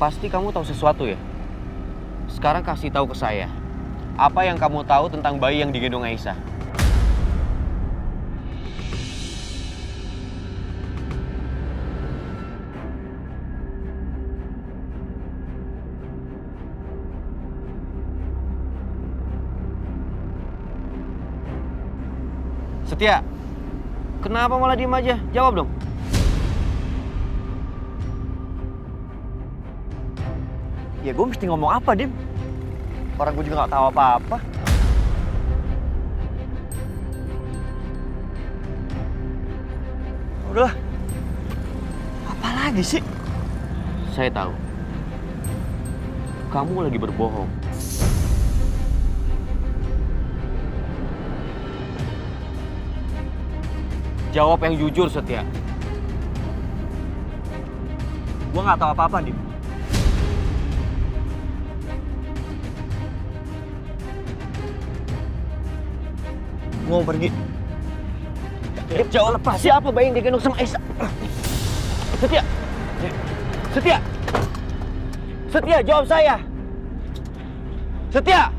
Pasti kamu tahu sesuatu ya? Sekarang kasih tahu ke saya. Apa yang kamu tahu tentang bayi yang digendong Aisyah? Setia, kenapa malah diem aja? Jawab dong. Ya gue mesti ngomong apa, Dim? Orang gue juga gak tahu apa-apa. Udahlah. Apa lagi sih? Saya tahu. Kamu lagi berbohong. Jawab yang jujur, Setia. Gue gak tahu apa-apa, Dim. Gue mau pergi. Dim, jawab lepas. Siapa bayi yang digendong sama Aisyah? Setia! Setia! Setia, jawab saya! Setia!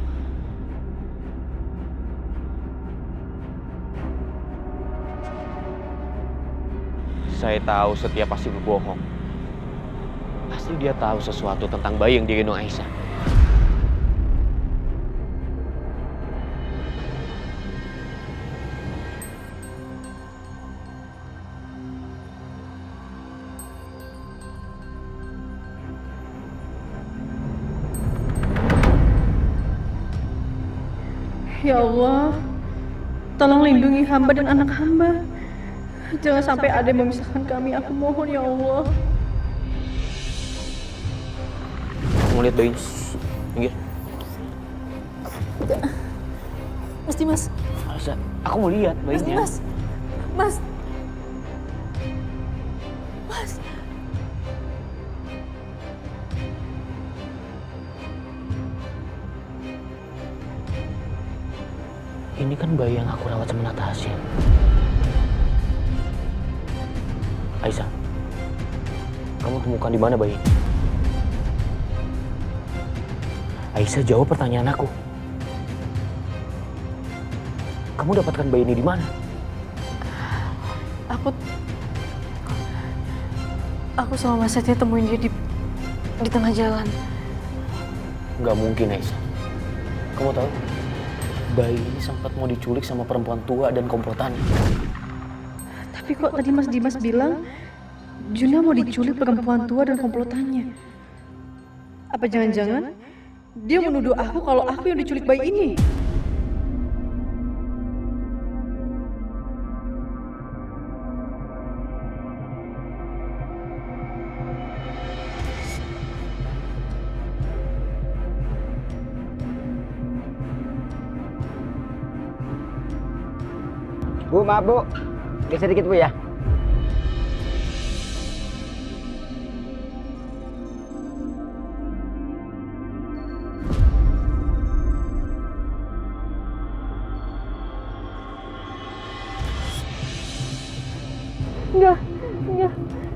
Saya tahu Setia pasti berbohong. Pasti dia tahu sesuatu tentang bayi yang digendong Aisyah. Ya Allah, tolong lindungi hamba dan anak hamba. Jangan sampai ada yang memisahkan kami, aku mohon ya Allah. Mau lihat bayinya? Minggir. Mas Dimas. Aisyah, aku mau lihat Mas bayinya. Dimas. Mas. Mas. Ini kan bayi yang aku rawat sama Natasha. Aisyah, kamu temukan di mana bayi ini? Aisyah, jawab pertanyaan aku. Kamu dapatkan bayi ini di mana? Aku sama Mas Setia temuin dia di tengah jalan. Nggak mungkin, Aisyah. Kamu tahu, bayi ini sempat mau diculik sama perempuan tua dan komplotannya. Tapi kok tadi Mas Dimas bilang Juna mau diculik perempuan tua dan komplotannya? Apa jangan-jangan dia menuduh aku kalau aku yang diculik bayi ini? Bu, maaf Bu. Geser dikit Bu ya. Enggak.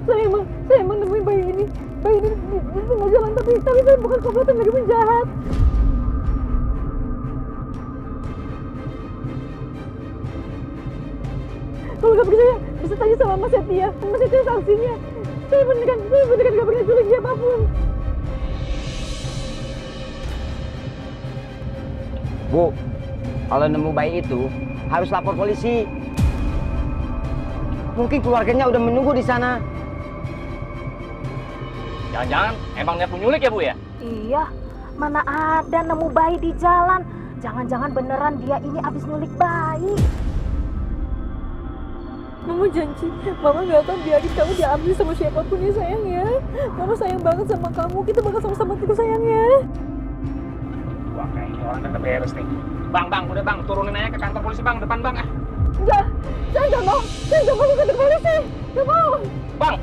Saya emang nemuin bayi ini. Bayi ini di tengah jalan, tapi saya bukan komplotan lagi penjahat. Kalau nggak percaya, bisa tanya sama Mas Setia. Mas Setia saksinya. Saya beneran nggak pernah culik siapapun. Bu, kalau nemu bayi itu harus lapor polisi. Mungkin keluarganya udah menunggu di sana. Jangan-jangan emang niat menyulik ya Bu ya? Iya, mana ada nemu bayi di jalan. Jangan-jangan beneran dia ini abis nyulik bayi. Mama janji, Mama nggak akan biarin kamu diambil sama siapapun ya sayang ya. Mama sayang banget sama kamu, kita bakal sama-sama terus sayang ya. Wah kayaknya orang kagak beres nih. Bang, udah bang, turunin aja ke kantor polisi bang, depan bang ah. Enggak, saya nggak mau ke kantor polisi, nggak mau. Bang,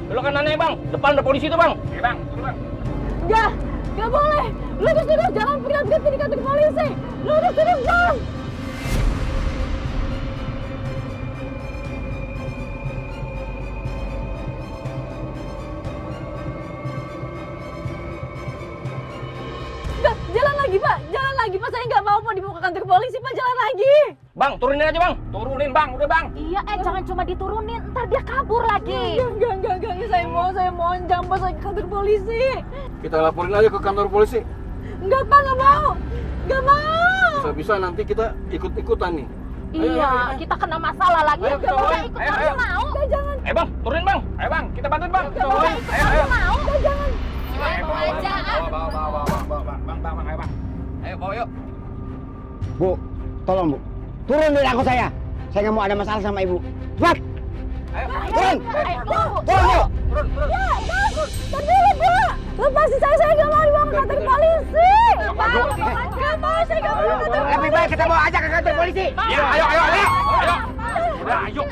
dulu kan aneh bang, depan ada polisi tuh bang. Iya bang, turun bang. Nggak boleh. Lurus jangan pernah berhenti di kantor polisi. Lurus bang. polisi, Pak, jalan lagi. Bang, turunin aja bang. Turunin bang, udah bang. Iya, jangan cuma diturunin, ntar dia kabur lagi. Enggak, saya mohon jangan bawa saya ke kantor polisi. Kita laporin aja ke kantor polisi. Enggak, Pak, enggak mau. Enggak mau. Bisa-bisa nanti kita ikut-ikutan nih. Iya, kita kena masalah lagi. Ayo, Nggak usah ayo, ikut, ayo, aku ayo. mau. Jangan. Bang, turunin bang. Ayo bang, kita bantuin bang. Nggak usah ikut, aku mau. Jangan. Ayo, bawa aja. Bang, ayo bang. Ayo, bawa yuk. Bu, tolong Bu. Turun dari angkot saya. Saya nggak mau ada masalah sama ibu. Cepat. Turun. Turun yuk. Tadi dulu, Pak. Lepasin saya nggak mau dibawa ke kantor polisi. Nggak mau, saya nggak mau ke kantor polisi. Lebih baik kita bawa aja ke kantor polisi. Iya, ayo. Udah, ayo.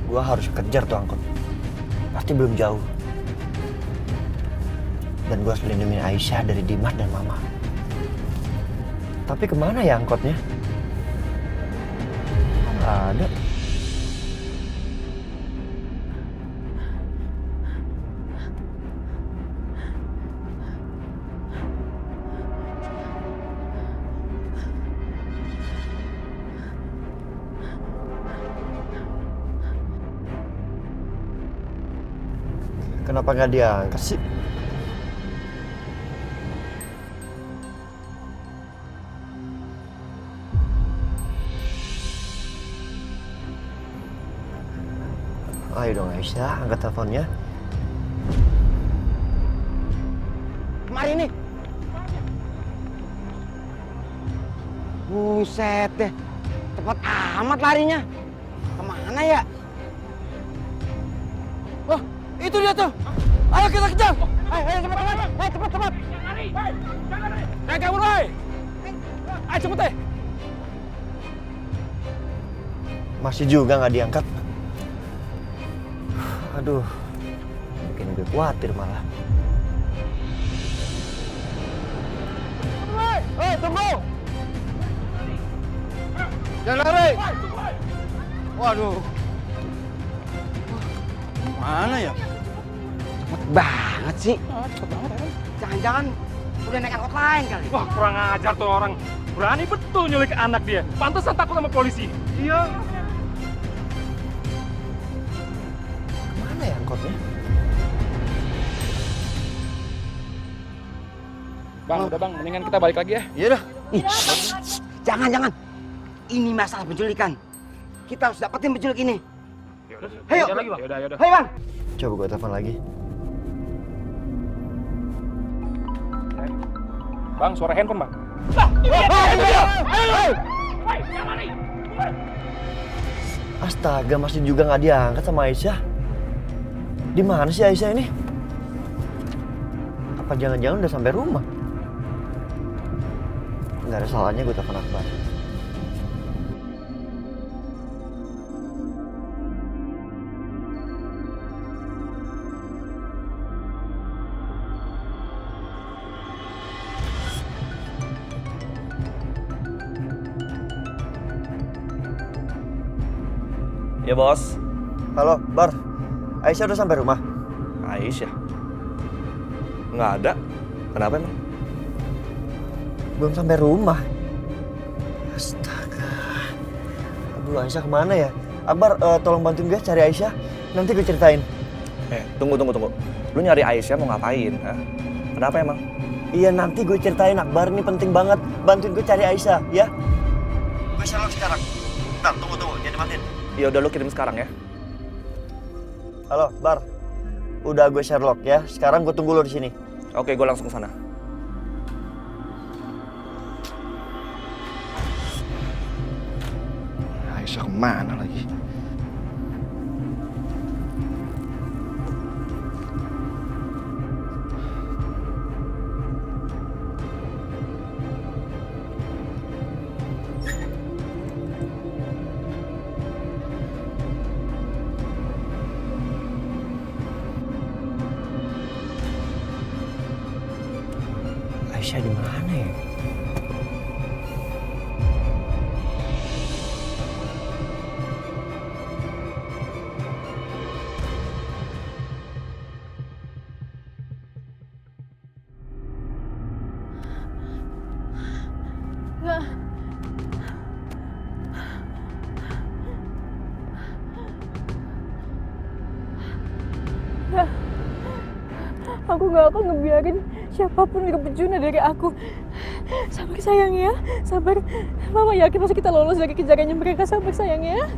Gua harus kejar tuh angkot. Pasti belum jauh. Dan gua harus lindungin Aisyah dari Dimas dan Mama. Tapi kemana ya angkotnya? Nggak ada. Kenapa nggak diangkat sih? Ayo dong Aisyah, angkat teleponnya. Kemari nih. Buset deh. Cepat amat larinya. Kemana ya? Wah, itu dia tuh. Ayo kita kejar. Ayo cepat. Jangan kabur, boy. Ayo cepet deh. Masih juga nggak diangkat. Aduh, bikin gue khawatir malah. Hei, tunggu! Jangan lari! Waduh. Mana ya? Cepet banget sih. Jangan-jangan udah naik angkot lain kali. Wah, kurang ajar tuh orang. Berani betul nyulik anak dia. Pantesan takut sama polisi. Iya. Mana ya angkotnya? Bang, udah bang, mendingan kita balik lagi ya. Iya dah. Ih, jangan. Ini masalah penculikan. Kita harus dapetin penculik ini. Ayo. Yaudah. Ayo bang. Coba gue telepon lagi. Bang, suara handphone bang. Astaga, masih juga nggak diangkat sama Aisyah. Di mana sih Aisyah ini? Apa jangan-jangan udah sampai rumah? Nggak ada salahnya gue telepon Akbar. Ya bos. Halo, Bar. Aisyah udah sampai rumah? Aisyah? Nggak ada. Kenapa emang? Belum sampai rumah. Astaga. Aduh, Aisyah kemana ya? Akbar, tolong bantuin gue cari Aisyah. Nanti gue ceritain. Tunggu. Lu nyari Aisyah mau ngapain? Hah? Kenapa emang? Iya, nanti gue ceritain Akbar. Ini penting banget. Bantuin gue cari Aisyah, ya? Gue Sherlock sekarang. Bentar, tunggu. Jangan dimatiin. Ya udah lu kirim sekarang ya. Halo, Bar. Udah gue Sherlock ya. Sekarang gue tunggu lo di sini. Oke, gue langsung ke sana. Aisyah kemana lagi? Aisyah di mana ya? Aku nggak akan ngebiarin siapapun ngerebut Juna dari aku. Sabar sayang ya, sabar. Mama yakin pasti kita lolos dari kejarannya mereka. Sabar sayang ya.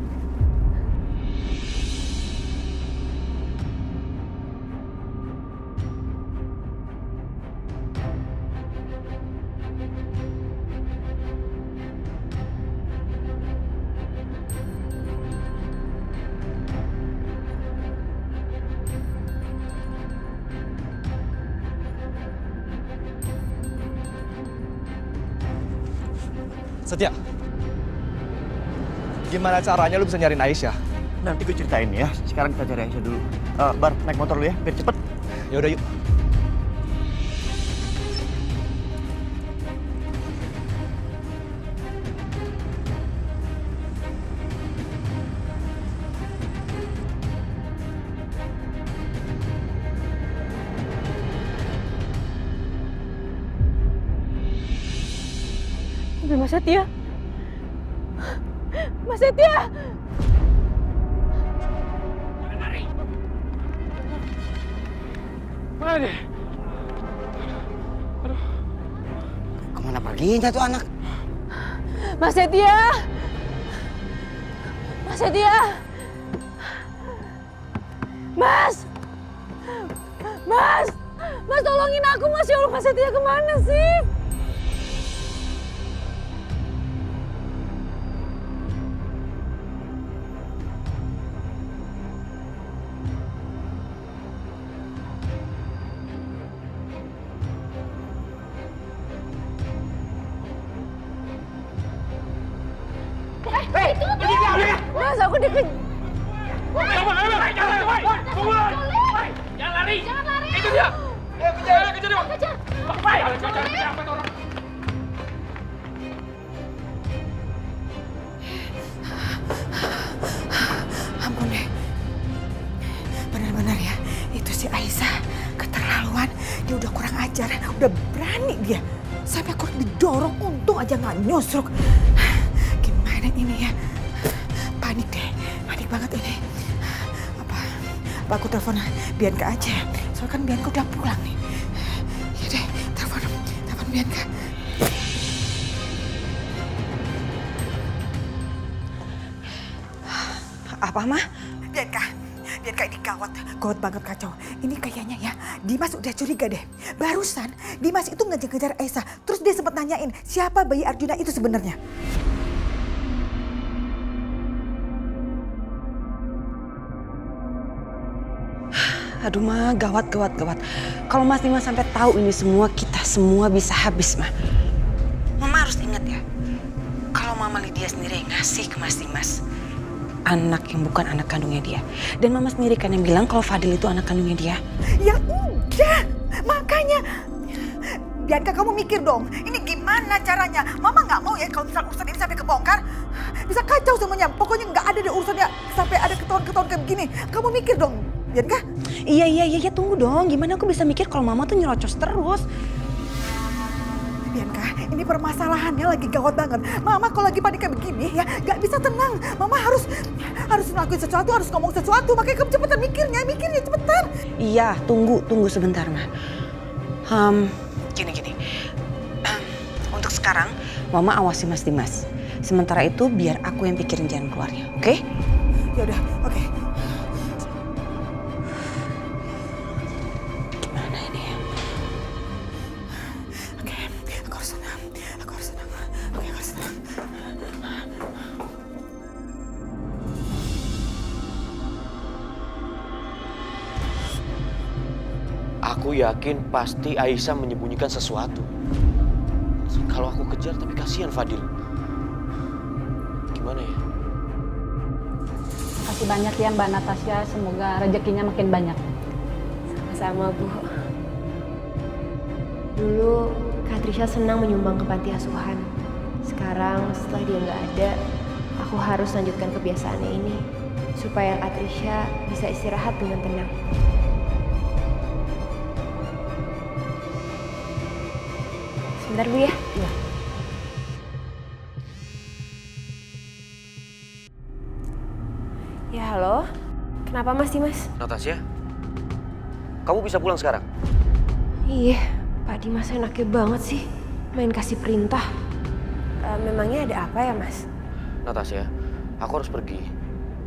Setia, gimana caranya lu bisa nyariin Aisyah? Nanti gue ceritain ya. Sekarang kita cari Aisyah dulu. Bar, naik motor dulu ya, biar cepet. Ya udah yuk. Mas Setia. Mas Setia. Mana dia? Kemana perginya tuh anak? Mas Setia. Mas Setia. Mas. Mas. Mas tolongin aku Mas. Ya Allah, Mas Setia kemana sih? Mas, aku dikejar. Jangan lari! Itu dia! Kejar dia! Ampun deh. Benar-benar ya, itu si Aisyah keterlaluan. Dia udah kurang ajar, udah berani dia. Sampai aku didorong, untung aja nggak nyusruk. Gimana ini ya? Panik deh, panik banget ini. Apa aku telepon Bianca aja? Soalnya kan Bianca udah pulang nih. Ya deh, telepon Bianca. Apa mah? Bianca ini gawat banget kacau. Ini kayaknya ya, Dimas udah curiga deh. Barusan Dimas itu ngejar-ngejar Aisyah, terus dia sempat nanyain siapa bayi Arjuna itu sebenarnya. Aduh mah, gawat. Kalau Mas Dimas sampai tahu ini semua, kita semua bisa habis mah. Mama harus ingat ya, kalau Mama Lydia sendiri yang ngasih ke Mas Dimas anak yang bukan anak kandungnya dia. Dan Mama sendiri kan yang bilang kalau Fadil itu anak kandungnya dia. Ya udah, makanya Bianca kamu mikir dong, ini gimana caranya? Mama nggak mau ya kalau misal urusan ini sampai kebongkar. Bisa kacau semuanya, pokoknya nggak ada deh urusannya sampai ada ketahuan kayak begini. Kamu mikir dong, Bianca? Iya, tunggu dong. Gimana aku bisa mikir kalau Mama tuh nyerocos terus? Bianca, ini permasalahannya lagi gawat banget. Mama kalau lagi panik kayak begini ya gak bisa tenang. Mama harus ngelakuin sesuatu, harus ngomong sesuatu. Makanya kamu cepetan mikirnya cepetan. Iya, tunggu sebentar mah. Gini. Untuk sekarang Mama awasi Mas Dimas. Sementara itu biar aku yang pikirin jalan keluarnya, oke? Ya udah, oke. Aku yakin pasti Aisyah menyembunyikan sesuatu. Kalau aku kejar, tapi kasihan Fadil. Gimana ya? Makasih banyak ya Mbak Natasha, semoga rezekinya makin banyak. Sama-sama Bu. Dulu Kak Trisha senang menyumbang ke panti asuhan. Sekarang setelah dia nggak ada, aku harus lanjutkan kebiasaannya ini supaya Kak Trisha bisa istirahat dengan tenang. Sebentar Bu ya. Iya. Ya halo, kenapa Mas Dimas? Natasha, kamu bisa pulang sekarang? Iya, Pak Dimas enaknya banget sih. Main kasih perintah. Memangnya ada apa ya, Mas? Natasha, aku harus pergi.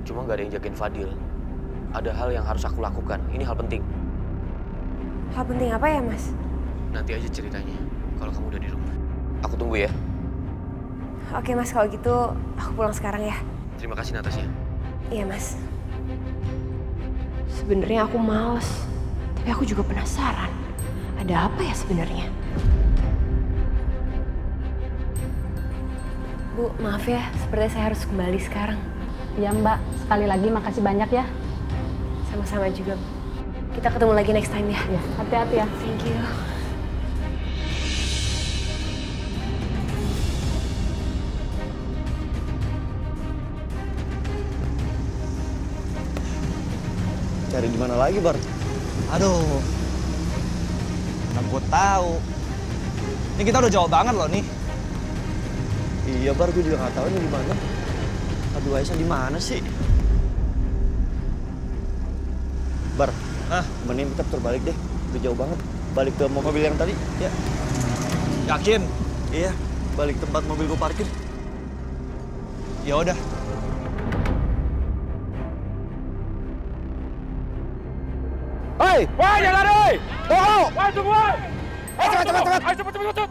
Cuma gak ada yang jagain Fadil. Ada hal yang harus aku lakukan. Ini hal penting. Hal penting apa ya, Mas? Nanti aja ceritanya, kalau kamu udah di rumah. Aku tunggu ya. Oke, Mas, kalau gitu aku pulang sekarang ya. Terima kasih, Natasha. Iya, Mas. Sebenarnya aku males, tapi aku juga penasaran. Ada apa ya sebenarnya? Bu, maaf ya, sepertinya saya harus kembali sekarang. Iya Mbak, sekali lagi makasih banyak ya. Sama-sama juga. Kita ketemu lagi next time ya. Ya, hati-hati ya. Thank you. Cari di mana lagi, Bar? Aduh. Mana gue tahu. Ini kita udah jauh banget loh nih. Iya, Bar, gue juga nggak tahu ini di mana. Aduh, Aisyah di mana sih? Bar, mending kita putar balik deh. Udah jauh banget. Balik ke mobil yang tadi, ya. Yakin? Iya, balik tempat mobil gue parkir. Ya udah. Hei! Woi, jangan lari! Tunggu! Woi, tunggu, woi! Cepat, cepat, cepat! Ayo, cepet, cepet!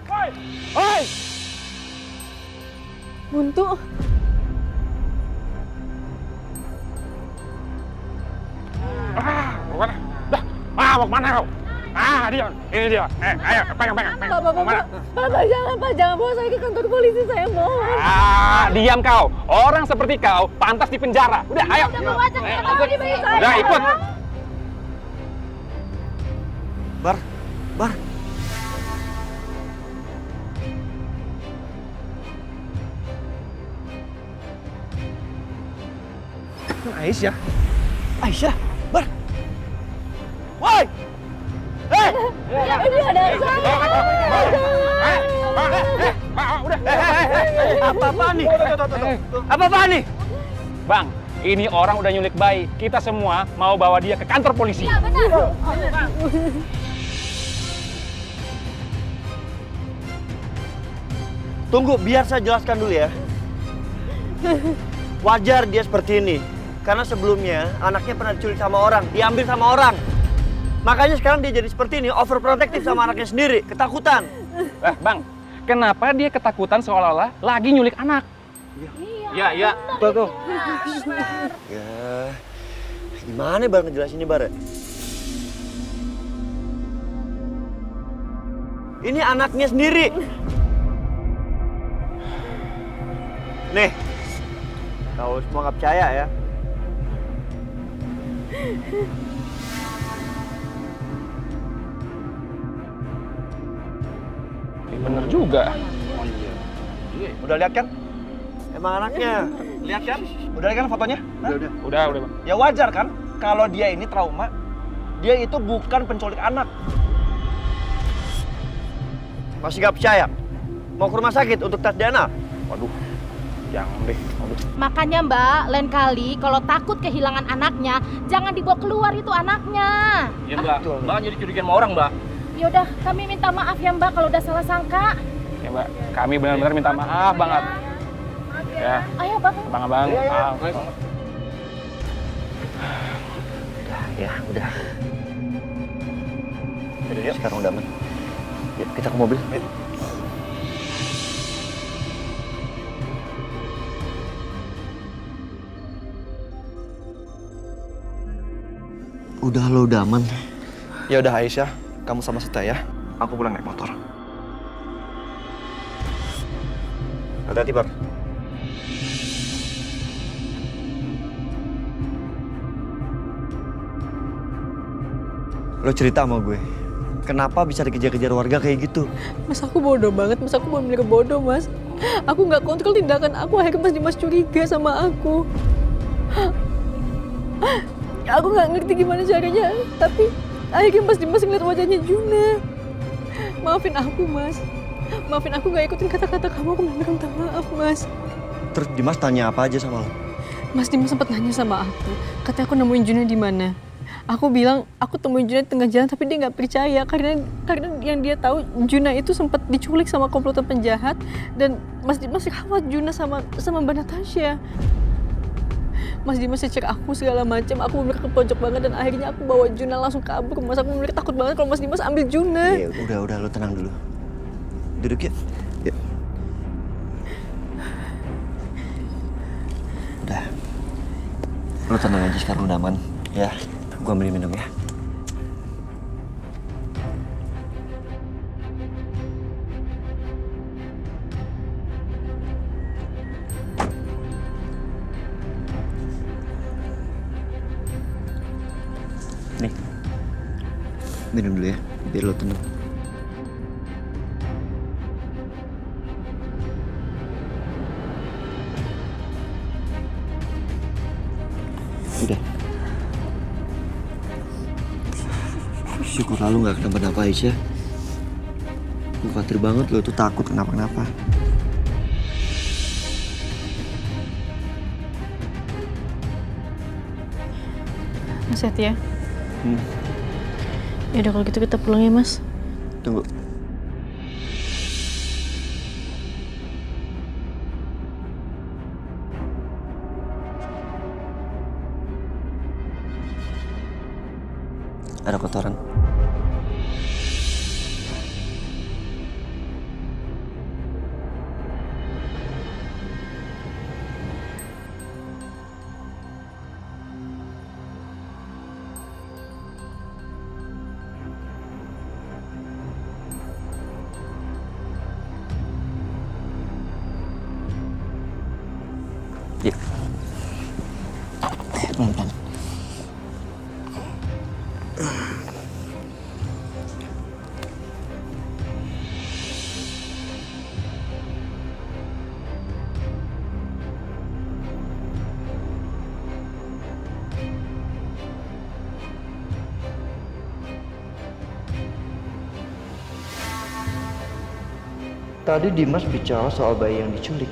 Woi! Hei! Buntu. Mau kemana? Dah, mau kemana kau? Dia, ini dia. Ayo, pegang. Mau mana? Pak, jangan bawa saya ke kantor polisi, saya mohon. Diam kau. Orang seperti kau pantas di penjara. Udah, ayo. Udah, ikut. Bar. Aisyah. Aisyah, Bar. Woi! Ini ada Udah. Apa-apaan nih? Apa-apaan nih? Bang, ini orang udah nyulik bayi. Kita semua mau bawa dia ke kantor polisi. Iya, benar. Tunggu, biar saya jelaskan dulu ya. Wajar dia seperti ini. Karena sebelumnya anaknya pernah diculik sama orang, diambil sama orang. Makanya sekarang dia jadi seperti ini, overprotective sama anaknya sendiri, ketakutan. Bang, kenapa dia ketakutan seolah-olah lagi nyulik anak? Iya. Tuh. Ya, gimana Bar ngejelasinnya, Bar? Ini anaknya sendiri. Nih, kalau semua nggak percaya ya. Bener juga. Udah lihat kan? Emang anaknya. Lihat kan? Udah lihat kan fotonya? Udah, Bang. Ya wajar kan? Kalau dia ini trauma, dia itu bukan penculik anak. Masih nggak percaya? Mau ke rumah sakit untuk tes DNA? Waduh, jangan deh. Makanya Mbak, lain kali kalau takut kehilangan anaknya, jangan dibawa keluar itu anaknya. Iya Mbak, Mbak jadi curigaan sama orang Mbak. Yaudah, kami minta maaf ya Mbak kalau udah salah sangka. Ya Mbak, kami benar-benar minta maaf banget. Ya, Ayo Bang. abang-abang. Maaf. Ya, udah. Yuk. Sekarang udah aman. Yuk, kita ke mobil. Udah lo udah aman. Ya udah Aisyah, kamu sama Setia ya. Aku pulang naik motor. Hati-hati, Bar. Lo cerita sama gue, kenapa bisa dikejar-kejar warga kayak gitu? Mas, aku bodoh banget. Mas, aku bener-bener bodoh, Mas. Aku nggak kontrol tindakan aku. Akhirnya Mas Dimas curiga sama aku. Aku nggak ngerti gimana caranya. Tapi akhirnya Mas Dimas ngeliat wajahnya Juna. Maafin aku, Mas. Maafin aku nggak ikutin kata-kata kamu. Aku bener minta maaf, Mas. Terus Dimas tanya apa aja sama lo? Mas Dimas sempat nanya sama aku. Katanya aku nemuin Juna di mana. Aku bilang aku temuin Juna di tengah jalan, tapi dia nggak percaya karena yang dia tahu Juna itu sempat diculik sama komplotan penjahat dan Mas Dimas rawat Juna sama Mbak Natasha. Mas Dimas cek aku segala macam, aku bener ke pojok banget dan akhirnya aku bawa Juna langsung kabur. Mas aku bener takut banget kalau Mas Dimas ambil Juna. Iya, udah lo tenang dulu. Duduk ya. Yuk. Udah. Lo tenang aja sekarang, udah aman. Ya, gua ambil minum ya. Nih, minum dulu ya, biar lo tenang. Udah. Syukurlah lu gak kenapa-napa, Aisyah. Gue khawatir banget lo tuh takut kenapa-kenapa. Mas Setia. Ya udah kalau gitu kita pulang ya, Mas. Tunggu. Ada kotoran. Yuk. Pelan-pelan. Tadi Dimas bicara soal bayi yang diculik.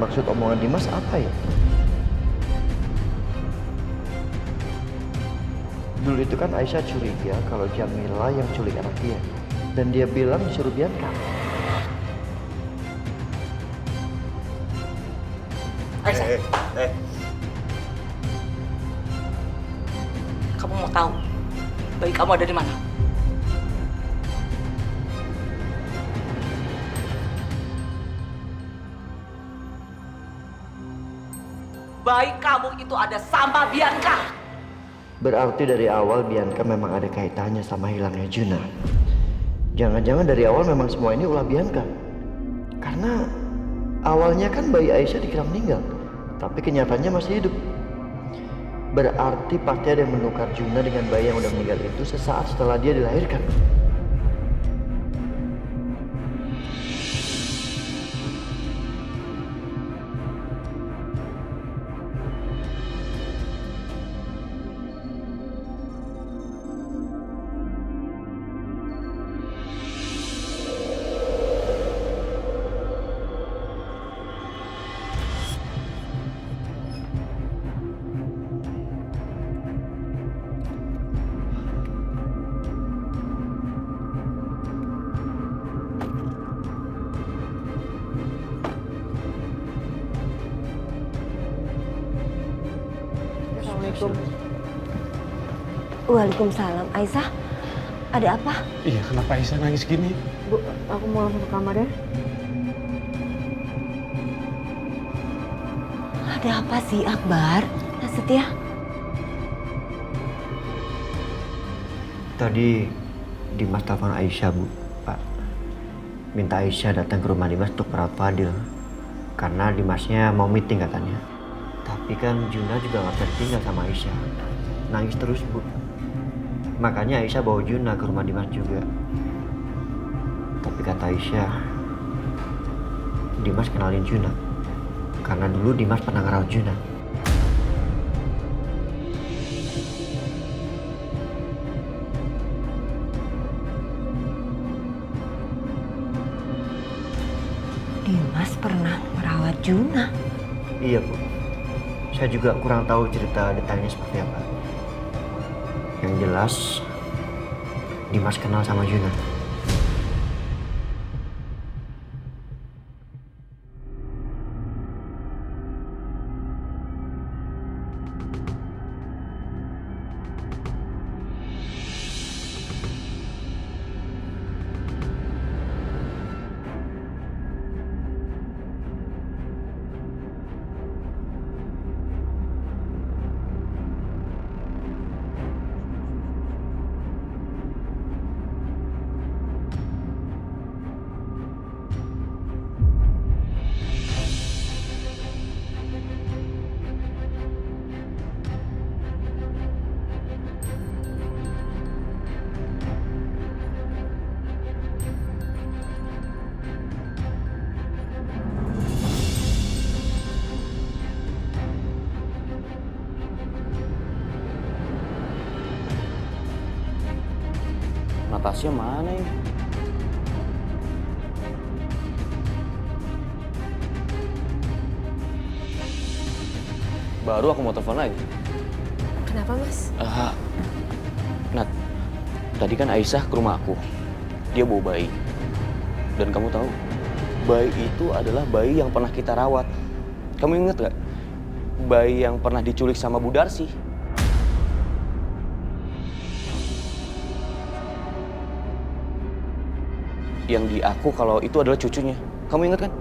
Maksud omongan Dimas apa ya? Dulu itu kan Aisyah curiga kalau Jamila yang culik anak dia. Dan dia bilang disuruh Bianca. Aisyah. Kamu mau tahu bayi kamu ada di mana? Bayi kamu itu ada sama Bianca. Berarti dari awal Bianca memang ada kaitannya sama hilangnya Juna. Jangan-jangan dari awal memang semua ini ulah Bianca. Karena awalnya kan bayi Aisyah dikira meninggal, tapi kenyataannya masih hidup. Berarti pasti ada yang menukar Juna dengan bayi yang udah meninggal itu sesaat setelah dia dilahirkan. Waalaikumsalam. Aisyah, ada apa? Iya, kenapa Aisyah nangis gini? Bu, aku mau langsung ke kamar ya. Ada apa sih, Akbar? Setia? Tadi Dimas telepon Aisyah, Bu. Pak, minta Aisyah datang ke rumah Dimas untuk merawat Fadil. Karena Dimasnya mau meeting katanya. Tapi kan Juna juga gak bisa tinggal sama Aisyah. Nangis terus, Bu. Makanya Aisyah bawa Juna ke rumah Dimas juga. Tapi kata Aisyah, Dimas kenalin Juna. Karena dulu Dimas pernah ngerawat Juna. Dimas pernah merawat Juna? Iya, Bu. Saya juga kurang tahu cerita detailnya seperti apa. Yang jelas, Dimas kenal sama Juna. Natasha mana ini? Baru aku mau telepon lagi. Kenapa, Mas? Nat, tadi kan Aisyah ke rumah aku. Dia bawa bayi. Dan kamu tahu, bayi itu adalah bayi yang pernah kita rawat. Kamu ingat gak? Bayi yang pernah diculik sama Bu Darsi. Yang diaku kalau itu adalah cucunya. Kamu ingat kan?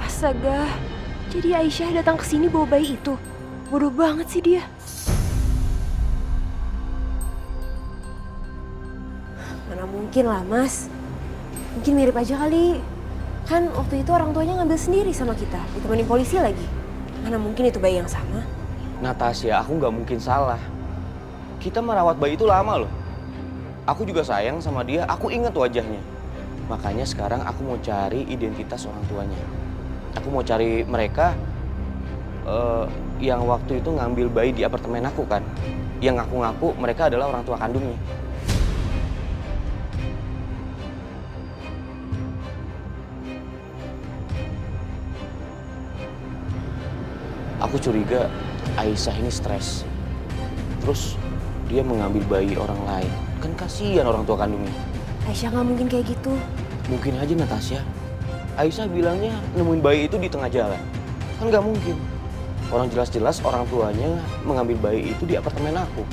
Astaga, jadi Aisyah datang ke sini bawa bayi itu. Bodoh banget sih dia. Mana mungkin lah, Mas. Mungkin mirip aja kali. Kan waktu itu orang tuanya ngambil sendiri sama kita, ditemenin polisi lagi. Mana mungkin itu bayi yang sama? Natasha, aku nggak mungkin salah. Kita merawat bayi itu lama loh. Aku juga sayang sama dia, aku ingat wajahnya. Makanya sekarang aku mau cari identitas orang tuanya. Aku mau cari mereka yang waktu itu ngambil bayi di apartemen aku kan. Yang ngaku-ngaku mereka adalah orang tua kandungnya. Aku curiga Aisyah ini stres. Terus dia mengambil bayi orang lain. Kan kasihan orang tua kandungnya. Aisyah nggak mungkin kayak gitu. Mungkin aja Natasha. Aisyah bilangnya nemuin bayi itu di tengah jalan. Kan nggak mungkin. Orang jelas-jelas orang tuanya mengambil bayi itu di apartemen aku.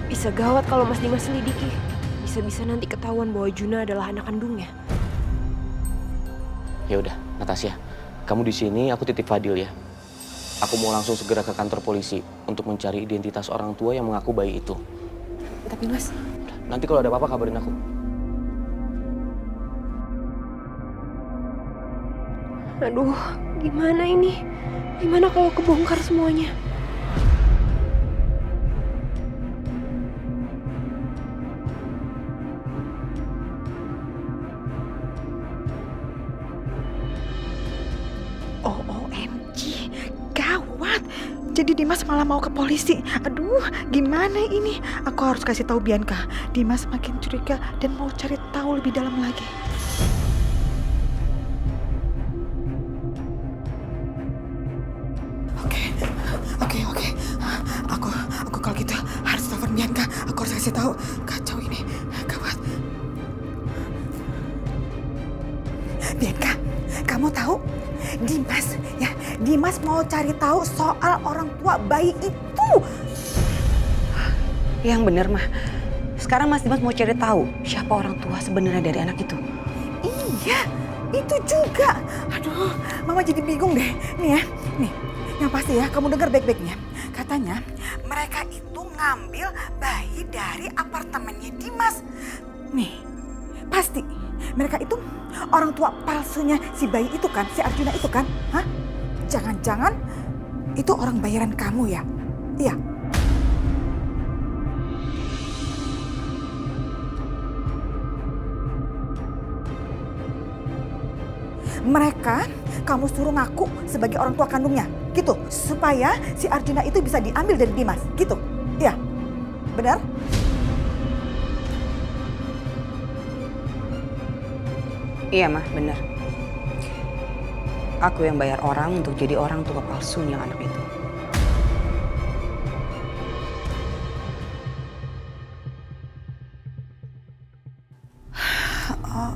Bisa gawat kalau Mas Dimas selidiki. Bisa-bisa nanti ketahuan bahwa Juna adalah anak kandungnya. Ya udah, Natasha. Kamu di sini, aku titip Fadil ya. Aku mau langsung segera ke kantor polisi untuk mencari identitas orang tua yang mengaku bayi itu. Tapi Mas, nanti kalau ada apa-apa kabarin aku. Aduh, gimana ini? Gimana kalau kebongkar semuanya? OMG, gawat. Jadi Dimas malah mau ke polisi. Aduh, gimana ini? Aku harus kasih tahu Bianca. Dimas makin curiga dan mau cari tahu lebih dalam lagi. Oke. Aku kalau gitu harus telepon Bianca. Aku harus kasih tahu. Kacau ini, gawat. Bianca, kamu tahu? Dimas mau cari tahu soal orang tua bayi itu. Yang bener mah. Sekarang Mas Dimas mau cari tahu siapa orang tua sebenarnya dari anak itu. Iya, itu juga. Aduh, Mama jadi bingung deh. Nih, yang pasti ya, kamu dengar baik-baiknya. Katanya mereka itu ngambil bayi dari apartemennya Dimas. Nih, pasti mereka itu orang tua palsunya si bayi itu kan, si Arjuna itu kan? Hah? Jangan-jangan itu orang bayaran kamu ya? Iya. Mereka kamu suruh ngaku sebagai orang tua kandungnya, gitu. Supaya si Arjuna itu bisa diambil dari Dimas, gitu. Iya, benar? Iya mah, benar. Aku yang bayar orang untuk jadi orang tua palsunya anak itu.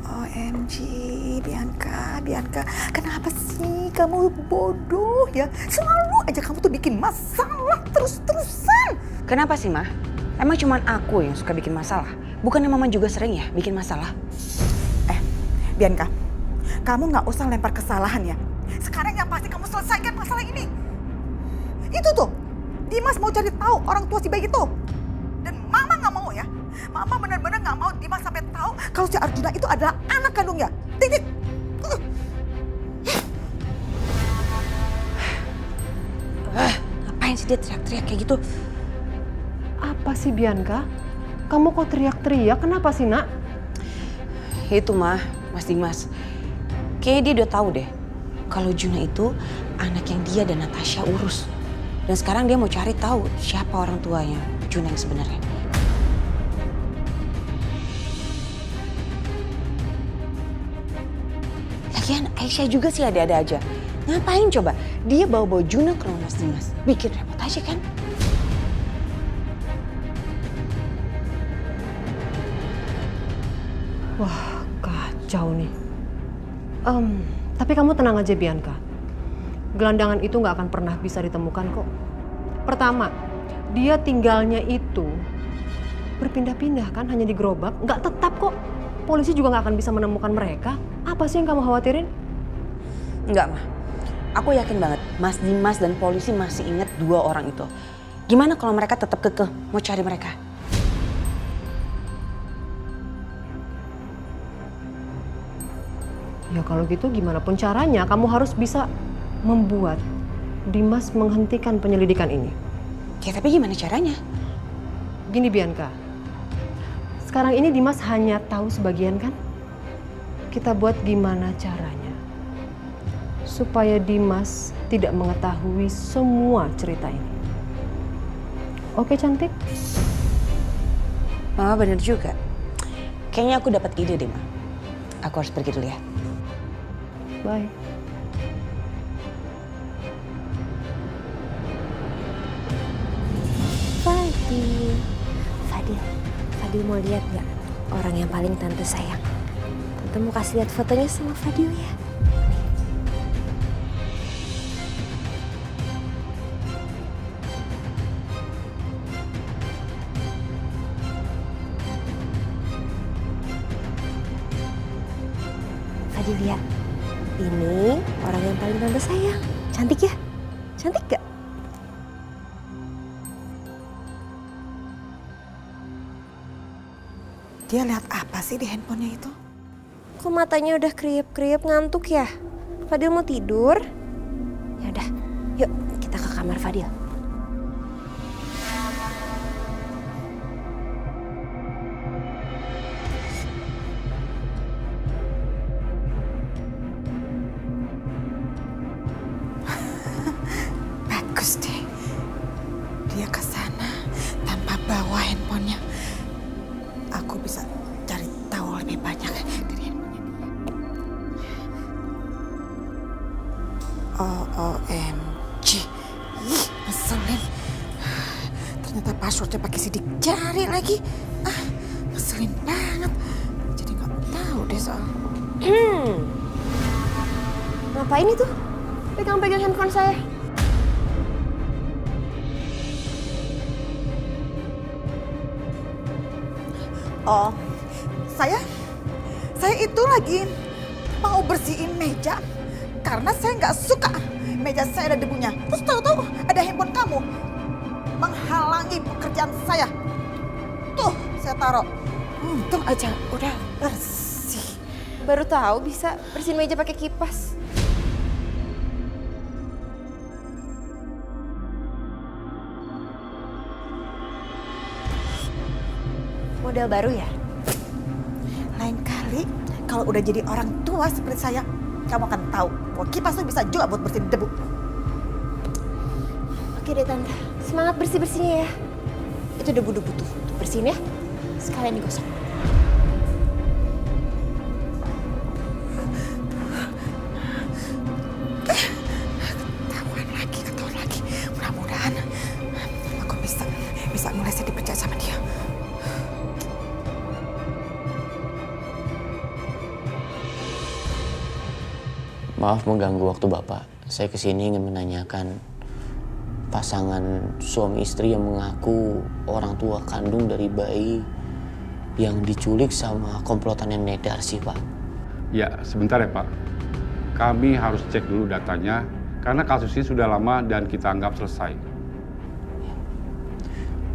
OMG, Bianca, kenapa sih kamu bodoh ya? Selalu aja kamu tuh bikin masalah terus-terusan. Kenapa sih, Mah? Emang cuman aku yang suka bikin masalah? Bukannya Mama juga sering ya bikin masalah? Bianca, kamu nggak usah lempar kesalahan ya. Sekarang yang pasti kamu selesaikan masalah ini. Itu tuh, Dimas mau cari tahu orang tua si bayi itu. Dan Mama nggak mau ya. Mama benar-benar nggak mau Dimas sampai tahu kalau si Arjuna itu adalah anak kandungnya. Titik. Ngapain sih dia teriak-teriak kayak gitu? Apa sih Bianca? Kamu kok teriak-teriak? Kenapa sih nak? Itu mah, Mas Dimas. Kayaknya dia udah tahu deh kalau Juna itu anak yang dia dan Natasha urus. Dan sekarang dia mau cari tahu siapa orang tuanya Juna yang sebenarnya. Lagian Aisyah juga sih ada-ada aja. Ngapain coba? Dia bawa-bawa Juna ke rumah Mas Dimas. Bikin repot aja kan? Wah, kacau nih. Tapi kamu tenang aja Bianca. Gelandangan itu nggak akan pernah bisa ditemukan kok. Pertama, dia tinggalnya itu berpindah-pindah kan, hanya di gerobak. Nggak tetap kok. Polisi juga nggak akan bisa menemukan mereka. Apa sih yang kamu khawatirin? Enggak, Mah. Aku yakin banget Mas Dimas dan polisi masih ingat dua orang itu. Gimana kalau mereka tetap kekeh mau cari mereka? Ya kalau gitu gimana pun caranya kamu harus bisa membuat Dimas menghentikan penyelidikan ini. Ya tapi gimana caranya? Gini Bianca, sekarang ini Dimas hanya tahu sebagian kan? Kita buat gimana caranya supaya Dimas tidak mengetahui semua cerita ini. Oke cantik? Mama bener juga. Kayaknya aku dapat ide deh, Ma. Aku harus pergi dulu ya. Bye. Fadil mau lihat nggak orang yang paling tante sayang? Tante mau kasih lihat fotonya sama Fadil ya. Fadil lihat, ini orang yang paling tante sayang. Cantik ya? Cantik gak? Dia lihat apa sih di handphonenya itu? Kok matanya udah kriep-kriep ngantuk ya? Fadil mau tidur? Ya udah, yuk kita ke kamar Fadil. Bagus deh. Dia ke sana tanpa bawa handphonenya. Aku bisa cari tahu lebih banyak dari handphonenya dia. OMG. Ih, ngeselin. Ternyata passwordnya pakai sidik jari lagi. Ngeselin banget. Jadi nggak tahu deh soal. Ngapain itu? Pegang-pegang handphone saya. Oh, saya itu lagi mau bersihin meja karena saya nggak suka meja saya ada debunya. Terus tahu-tahu ada handphone kamu menghalangi pekerjaan saya. Tuh, saya taruh. Untung aja udah bersih. Baru tahu bisa bersihin meja pakai kipas. Model baru ya? Lain kali kalau udah jadi orang tua seperti saya, kamu akan tahu bahwa kipas itu bisa juga buat bersihin debu. Oke deh Tante, semangat bersih-bersihnya ya. Itu debu-debu tuh. Bersihin ya. Sekalian digosok. Ketahuan lagi. Mudah-mudahan aku bisa mulai saya dipercaya sama dia. Maaf mengganggu waktu Bapak. Saya kesini ingin menanyakan pasangan suami istri yang mengaku orang tua kandung dari bayi yang diculik sama komplotan Nenek Darsi, Pak. Ya, sebentar ya Pak. Kami harus cek dulu datanya karena kasus ini sudah lama dan kita anggap selesai.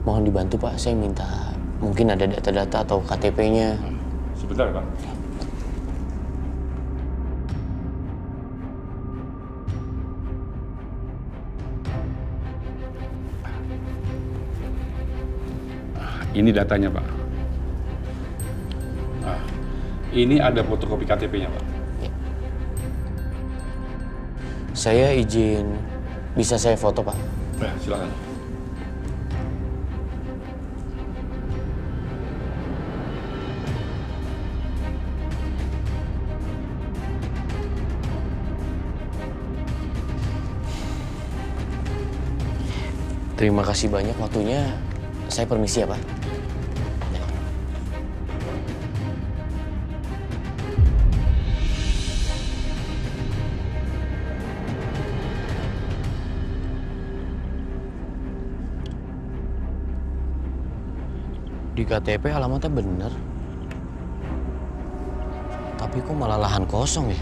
Mohon dibantu Pak, saya minta mungkin ada data-data atau KTP-nya. Sebentar Pak. Ini datanya, Pak. Nah, ini ada fotokopi KTP-nya, Pak. Saya izin, bisa saya foto, Pak? Ya, silakan. Terima kasih banyak waktunya. Saya permisi ya, Pak. Di KTP alamatnya bener. Tapi kok malah lahan kosong ya?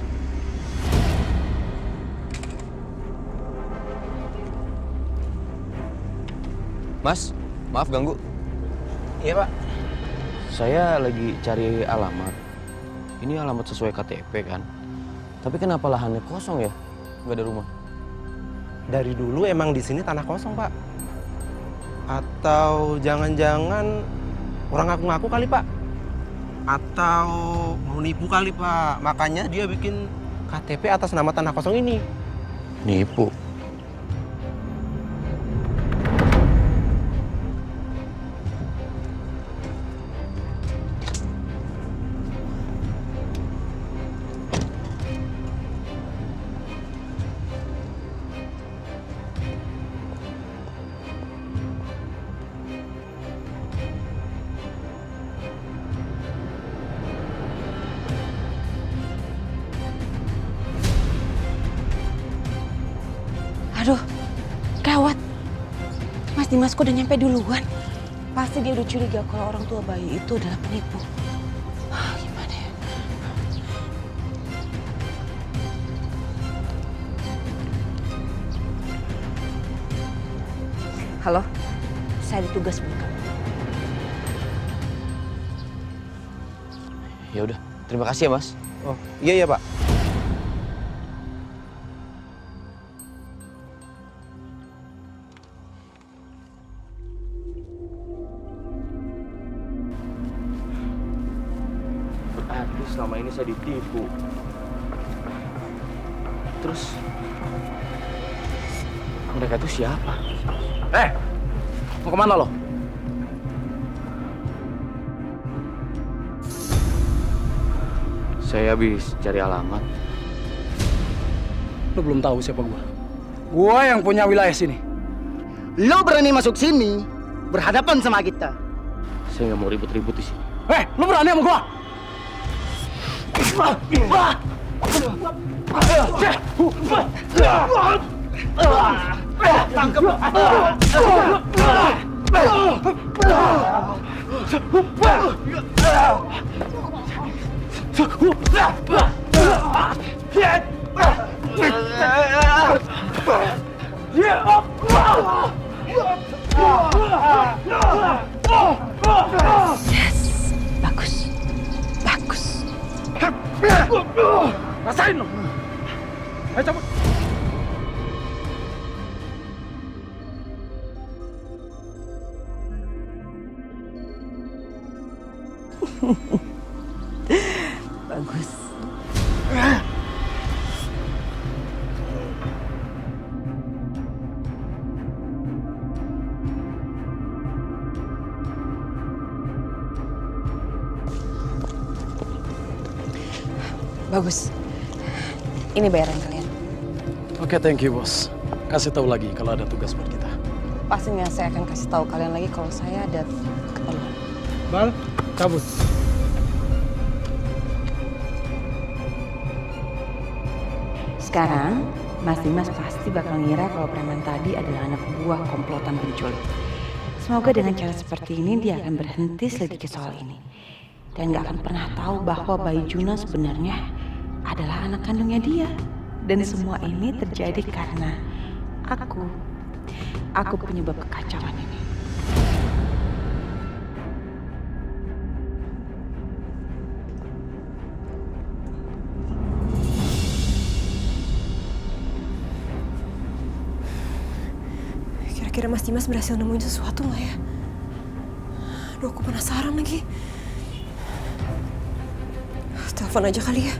Mas, maaf ganggu. Iya, Pak. Saya lagi cari alamat. Ini alamat sesuai KTP kan? Tapi kenapa lahannya kosong ya? Nggak ada rumah. Dari dulu emang di sini tanah kosong, Pak. Atau jangan-jangan orang ngaku-ngaku kali, Pak? Atau mau nipu kali, Pak? Makanya dia bikin KTP atas nama tanah kosong ini. Nipu? Aduh, gawat. Mas Dimas kok udah nyampe duluan. Pasti dia udah curiga kalau orang tua bayi itu adalah penipu. Gimana ya? Halo, saya ada tugas buat kamu. Ya udah, terima kasih ya, Mas. Oh, iya, Pak. Berarti selama ini saya ditipu. Terus mereka itu siapa? Mau kemana lo? Saya habis cari alamat. Lo belum tahu siapa gua. Gua yang punya wilayah sini. Lo berani masuk sini berhadapan sama kita. Saya nggak mau ribut-ribut di sini. Lo berani sama gua? Tangkap lo. Yes, bagus, bagus. Rasain lo. Ayo cabut. Bagus. Bagus. Ini bayaran kalian. Oke, thank you bos. Kasih tahu lagi kalau ada tugas buat kita. Pastinya saya akan kasih tahu kalian lagi kalau saya ada keperluan. Bal, cabut. Sekarang, Mas Dimas pasti bakal ngira kalau preman tadi adalah anak buah komplotan penculik. Semoga dengan cara seperti ini dia akan berhenti selidiki soal ini. Dan gak akan pernah tahu bahwa bayi Juna sebenarnya adalah anak kandungnya dia. Dan semua ini terjadi karena aku penyebab kekacauan ini. Kira-kira Mas Dimas berhasil nemuin sesuatu nggak ya? Aduh, aku penasaran lagi. Telepon aja kali ya.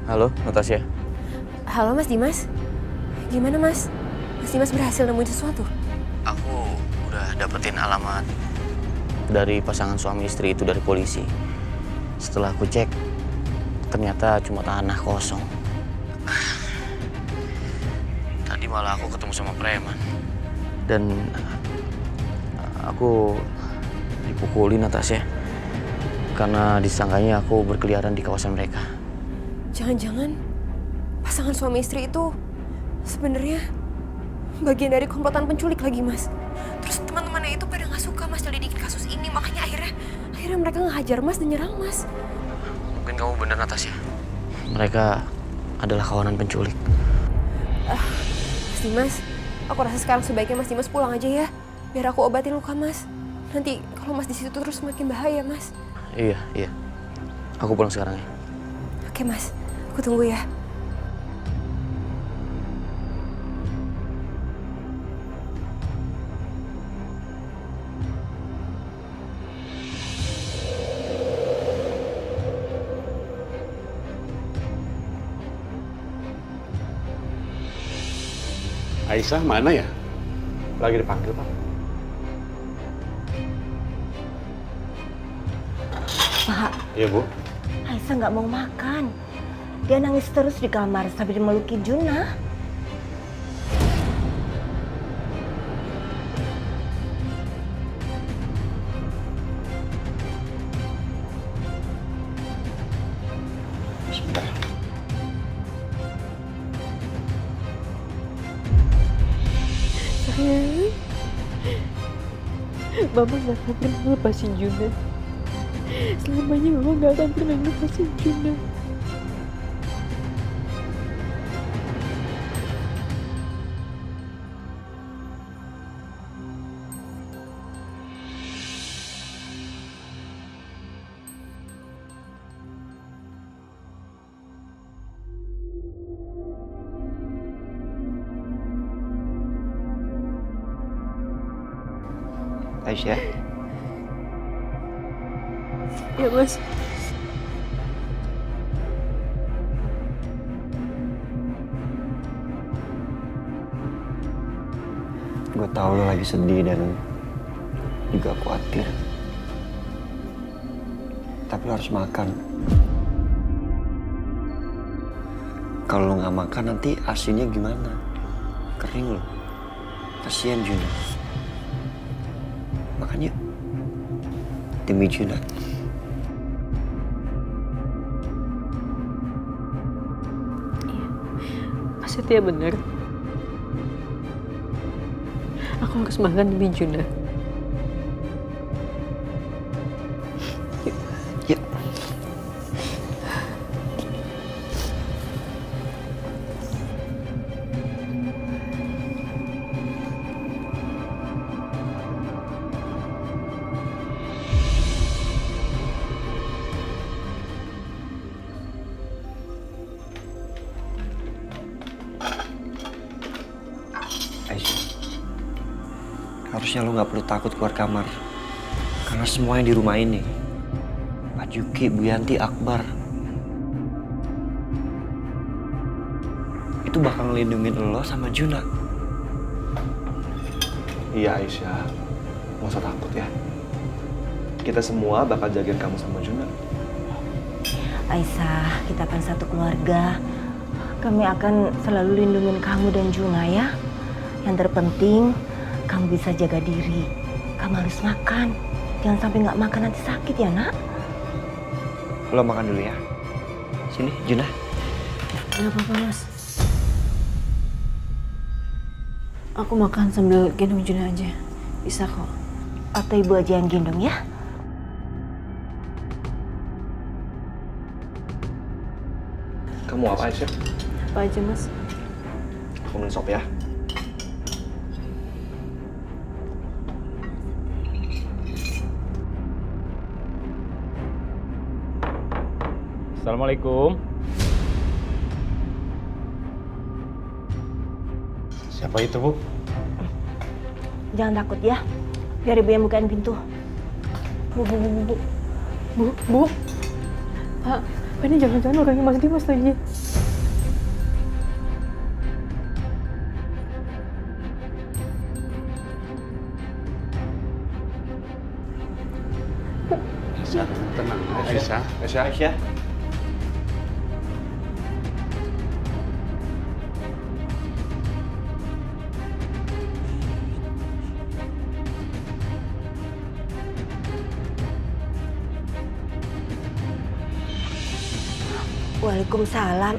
Halo, Natasha. Halo Mas Dimas. Gimana Mas? Mas Dimas berhasil nemuin sesuatu? Aku udah dapetin alamat dari pasangan suami istri itu dari polisi. Setelah aku cek, ternyata cuma tanah kosong. Tadi malah aku ketemu sama preman. Dan aku dipukulin Natasha. Karena disangkanya aku berkeliaran di kawasan mereka. Jangan-jangan pasangan suami istri itu sebenarnya bagian dari komplotan penculik lagi, Mas. Terus teman-temannya itu pada nggak suka Mas nyelidikin kasus ini, makanya akhirnya mereka ngehajar Mas dan nyerang Mas. Mungkin kamu benar, Natasha. Mereka adalah kawanan penculik. Mas Dimas, aku rasa sekarang sebaiknya Mas Dimas pulang aja ya, biar aku obatin luka Mas. Nanti kalau Mas di situ terus makin bahaya, Mas. Iya. Aku pulang sekarang ya. Oke, Mas. Aku tunggu ya. Aisyah mana ya? Lagi dipanggil, Pak. Pak. Iya, Bu. Aisyah nggak mau makan. Dia nangis terus di kamar sambil meluki Juna. Sebentar. Sayang, Mama gak akan pernah lepasin Juna. Selamanya Mama gak akan pernah lepasin Juna. Aisyah. Ya, Mas. Gue tahu lo lagi sedih dan juga khawatir. Tapi lo harus makan. Kalau lo nggak makan nanti asinya gimana? Kering lo. Kasian Juna. Makan yuk. Demi Juna. Iya. Mas Setia bener. Aku harus makan demi Juna. Yuk. Yuk. Harusnya lo gak perlu takut keluar kamar. Karena semuanya di rumah ini. Pak Juki, Bu Yanti, Akbar. tuh bakal ngelindungin lo sama Juna. Iya Aisyah, nggak usah takut ya. Kita semua bakal jagain kamu sama Juna. Aisyah, kita kan satu keluarga. Kami akan selalu lindungin kamu dan Juna ya. Yang terpenting, kamu bisa jaga diri. Kamu harus makan. Jangan sampai nggak makan nanti sakit ya, nak. Lo makan dulu ya. Sini, Juna. Nggak apa-apa, Mas. Aku makan sambil gendong Juna aja. Bisa kok. Atau ibu aja yang gendong ya. Kamu apa Aisyah? Apa aja, Mas? Aku minum sop ya. Assalamualaikum. Siapa itu, Bu? Jangan takut ya. Biar ibu yang bukain pintu. Bu. Pak, ini jangan-jangan orangnya Mas Dimas lagi. Tenang, Aisyah. Aisyah. Waalaikumsalam.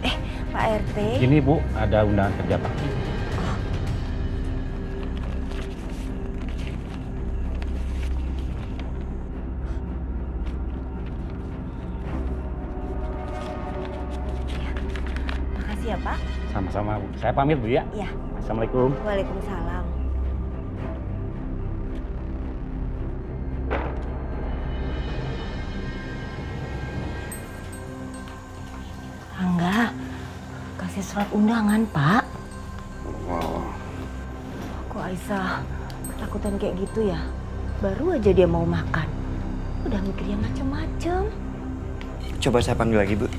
Pak RT. Ini Bu, ada undangan kerja Pak. Makasih ya, Pak. Sama-sama Bu. Saya pamit Bu ya. Iya. Assalamualaikum. Waalaikumsalam. Angga, kasih surat undangan, Pak. Wow. Kok Aisyah ketakutan kayak gitu ya? Baru aja dia mau makan. Udah mikirnya macem-macem. Coba saya panggil lagi, Bu.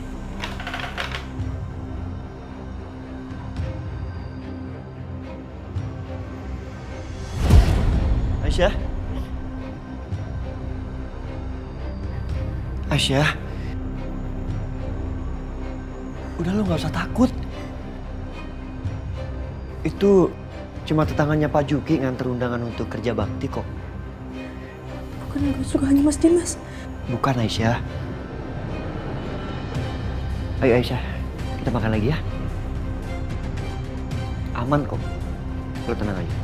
Aisyah? Aisyah? Udah lo gak usah takut. Itu cuma tetanggannya Pak Juki nganter undangan untuk kerja bakti kok. Bukan yang kesukaannya Mas Dimas. Bukan Aisyah. Ayo Aisyah, kita makan lagi ya. Aman kok. Lo tenang aja.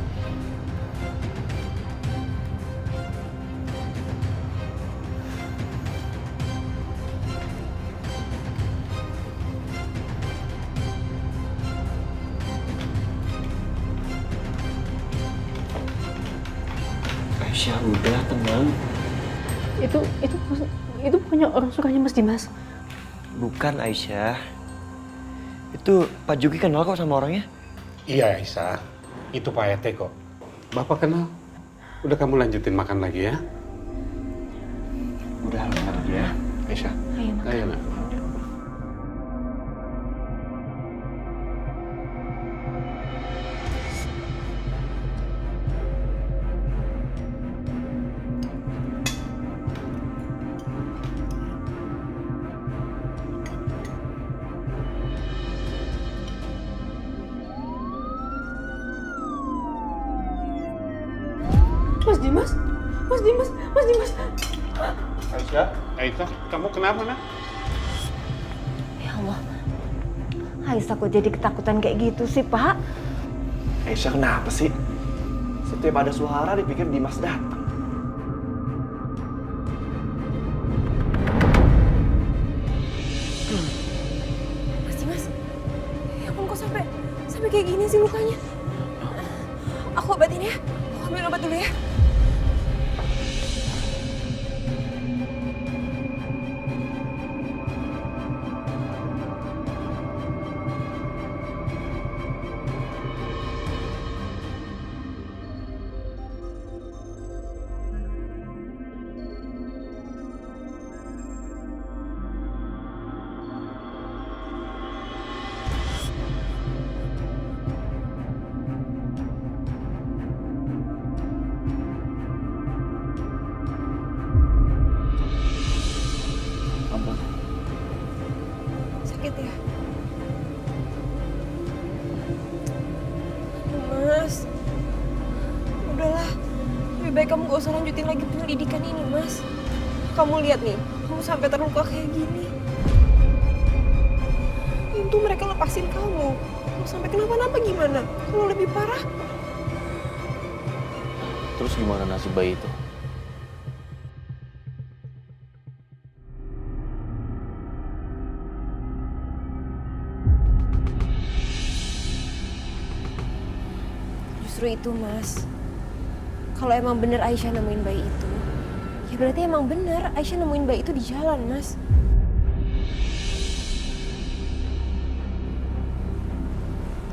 Aisyah, udah tenang. Itu bukannya orang sukanya Mas Dimas. Bukan Aisyah. Itu Pak Juki kenal kok sama orangnya. Iya, Aisyah. Itu Pak RT kok. Bapak kenal. Udah kamu lanjutin makan lagi ya. Udah makan lagi ya, Aisyah. Ayo, Nak. Mas Dimas. Aisyah, kamu kenapa, Nak? Ya Allah. Aisyah kok jadi ketakutan kayak gitu sih, Pak? Aisyah kenapa sih? Setiap ada suara dipikir Dimas datang. Mas Dimas. Ya ampun kok sampai kayak gini sih lukanya. Aku obatin ya. Aku ambil obat dulu ya. baik kamu gak usah lanjutin lagi penyelidikan ini, Mas. Kamu lihat nih, kamu sampai terluka kayak gini. Untung mereka lepasin kamu. Kalau sampai kenapa-napa gimana? Kalau lebih parah? Terus gimana nasib bayi itu? Justru itu, Mas. Kalau emang bener Aisyah nemuin bayi itu, ya berarti emang bener Aisyah nemuin bayi itu di jalan, Mas.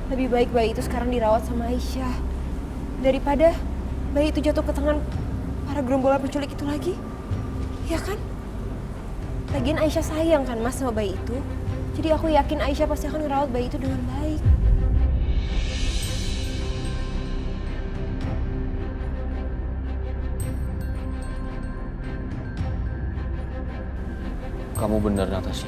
Lebih baik bayi itu sekarang dirawat sama Aisyah daripada bayi itu jatuh ke tangan para gerombolan penculik itu lagi. Ya kan? Lagian Aisyah sayang kan, Mas, sama bayi itu. Jadi aku yakin Aisyah pasti akan ngerawat bayi itu dengan baik. Kamu benar, Natasha.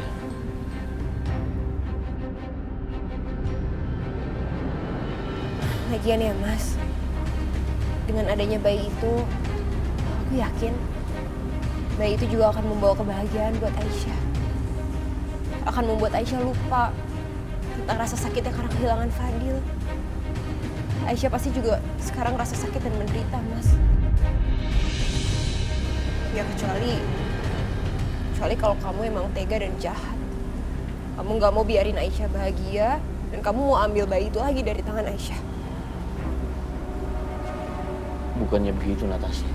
Lagian ya, Mas, dengan adanya bayi itu, aku yakin bayi itu juga akan membawa kebahagiaan buat Aisyah. Akan membuat Aisyah lupa tentang rasa sakitnya karena kehilangan Fadil. Aisyah pasti juga sekarang rasa sakit dan menderita, Mas. Ya kecuali kalau kamu emang tega dan jahat. Kamu gak mau biarin Aisyah bahagia, dan kamu mau ambil bayi itu lagi dari tangan Aisyah. Bukannya begitu, Natasha.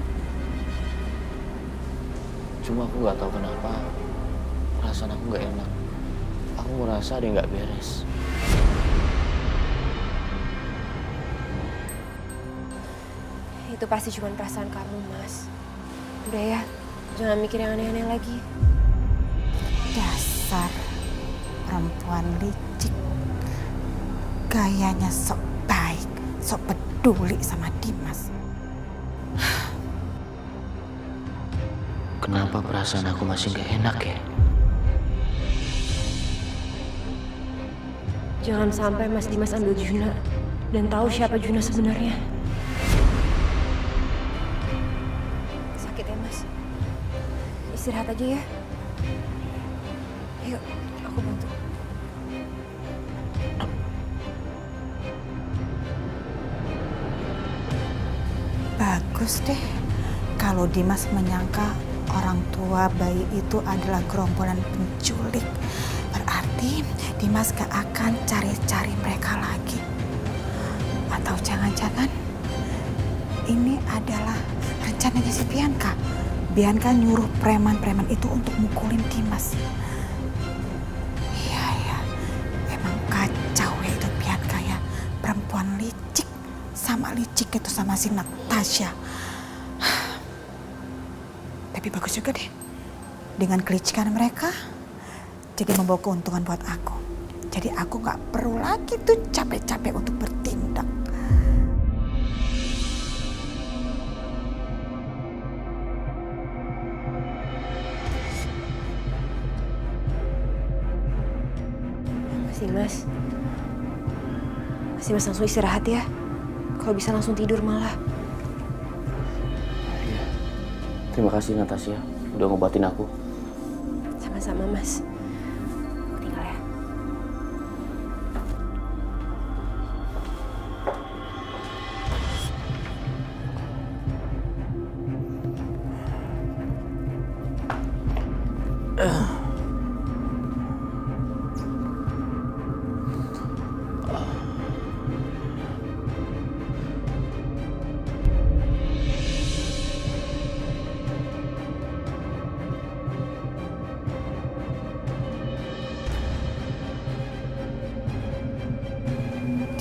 Cuma aku nggak tahu kenapa perasaan aku nggak enak. Aku merasa ada yang nggak beres. Itu pasti cuma perasaan kamu, Mas. Udah ya, jangan mikir yang aneh-aneh lagi. Dasar perempuan licik. Gayanya sok baik, sok peduli sama Dimas. Kenapa perasaan aku masih nggak enak ya? Jangan sampai Mas Dimas ambil Juna dan tahu siapa Juna sebenarnya. Sakit ya, Mas? Istirahat aja ya. Yuk, aku bantu. Bagus deh kalau Dimas menyangka orang tua bayi itu adalah gerombolan penculik. Berarti Dimas gak akan cari-cari mereka lagi. Atau jangan-jangan ini adalah rencananya si Bianca. Bianca nyuruh preman-preman itu untuk mukulin Dimas. Iya ya, emang kacau ya itu Bianca ya. Perempuan licik, sama licik itu sama si Natasha. Tapi bagus juga deh. Dengan kelicikan mereka, jadi membawa keuntungan buat aku. Jadi aku gak perlu lagi tuh capek-capek untuk bertindak. Mas langsung istirahat ya. Kalau bisa langsung tidur malah. Terima kasih, Natasha, udah ngobatin aku. Sama-sama, Mas. Aku tinggal ya.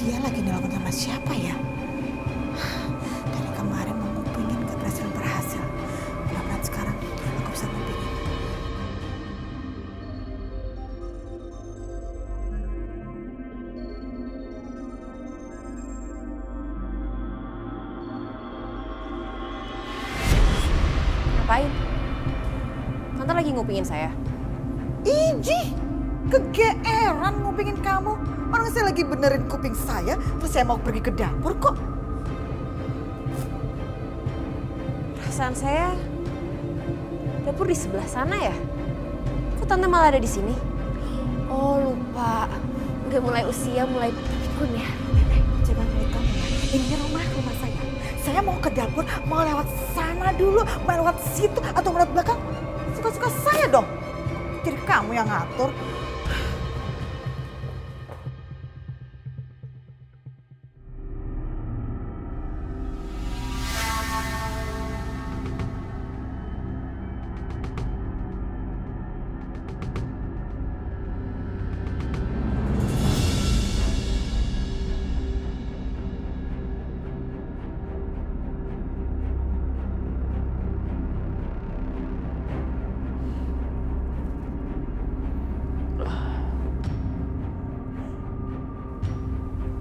Dia lagi dilakukan sama siapa ya? Dari kemarin mau ngupingin gak berhasil. Mudah-mudahan sekarang aku bisa ngupingin. Ngapain? Tante lagi ngupingin saya. Iji, kegeeran ngupingin kamu. Orang saya lagi benerin kuping saya, terus saya mau pergi ke dapur kok. perasaan saya dapur di sebelah sana ya. Kok tante malah ada di sini? Oh lupa, udah mulai usia, mulai pikun ya. Jangan lihat kamu ya. Ini rumah saya. Saya mau ke dapur, mau lewat sana dulu, mau lewat situ atau lewat belakang. Suka-suka saya dong. Jadi kamu yang ngatur.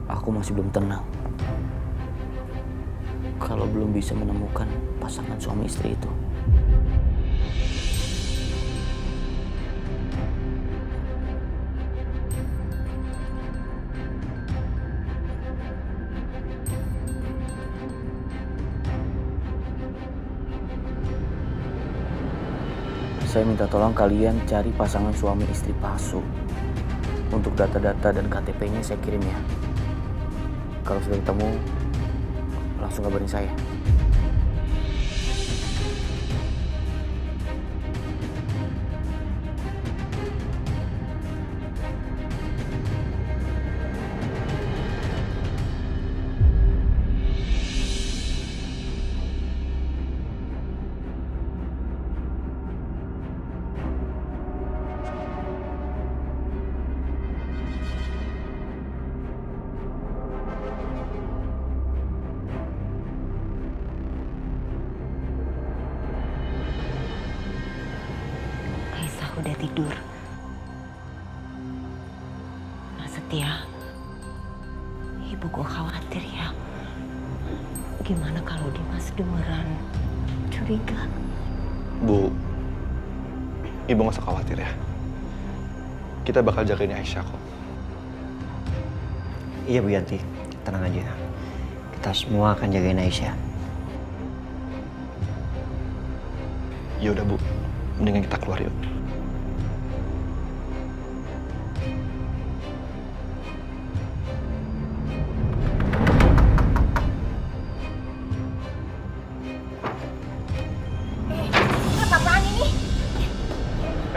Aku masih belum tenang kalau belum bisa menemukan pasangan suami istri itu. Saya minta tolong kalian cari pasangan suami istri palsu. Untuk data-data dan KTP-nya saya kirim ya. Kalau sudah ketemu, langsung kabarin saya. Udah tidur. Mas Setia, ibu kok khawatir ya. Gimana kalau Dimas dengeran curiga? Bu, ibu nggak usah khawatir ya. Kita bakal jagain Aisyah kok. Iya Bu Yanti, tenang aja. Kita semua akan jagain Aisyah. Ya udah Bu, mendingan kita keluar yuk.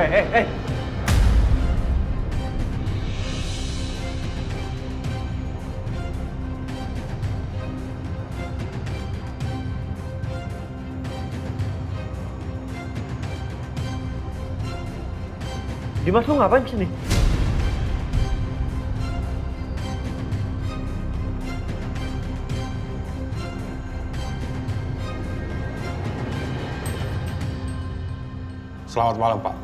Hei. Dimas, lu ngapain kesini? Selamat malam, Pak.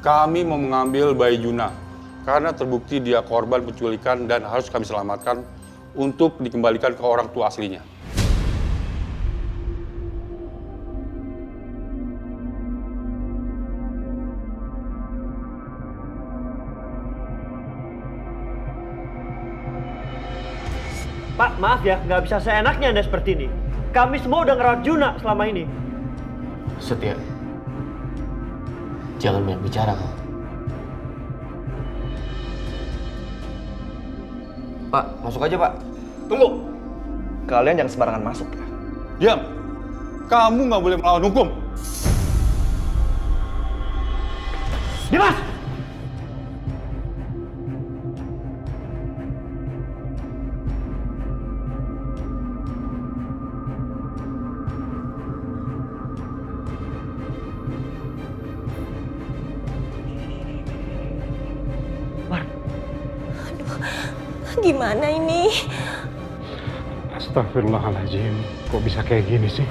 Kami mau mengambil bayi Juna karena terbukti dia korban penculikan dan harus kami selamatkan untuk dikembalikan ke orang tua aslinya. Pak, maaf ya, nggak bisa seenaknya Anda seperti ini. Kami semua udah ngerawat Juna selama ini. Setia, jangan banyak bicara kok. Pak, masuk aja Pak. Tunggu. Kalian jangan sembarangan masuk ya. Diam. Kamu nggak boleh melawan hukum. Dimas! Gimana ini? Astagfirullahaladzim, kok bisa kayak gini sih?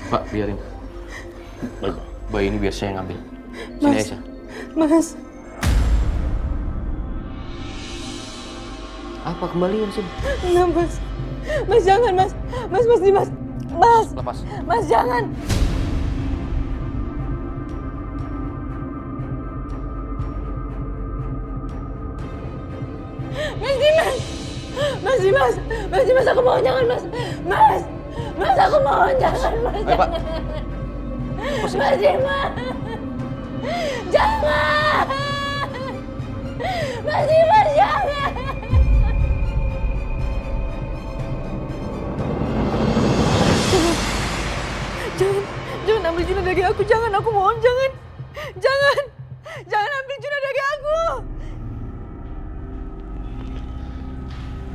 Pak, biarin. Baik. Bayi ini biar saya yang ngambil. Sini Aisyah. Mas. Apa kembalian sini? Enggak, Mas. Mas jangan, Mas. Mas Dimas. Mas. Lepas. Mas jangan. Mas, aku mohon jangan, Mas. Mas, aku mohon jangan, Mas. Ayo, Pak. Mas Dimas. Jangan. Mas Dimas, jangan. Jangan ambil Juna dari aku, jangan, aku mohon, jangan ambil Juna dari aku.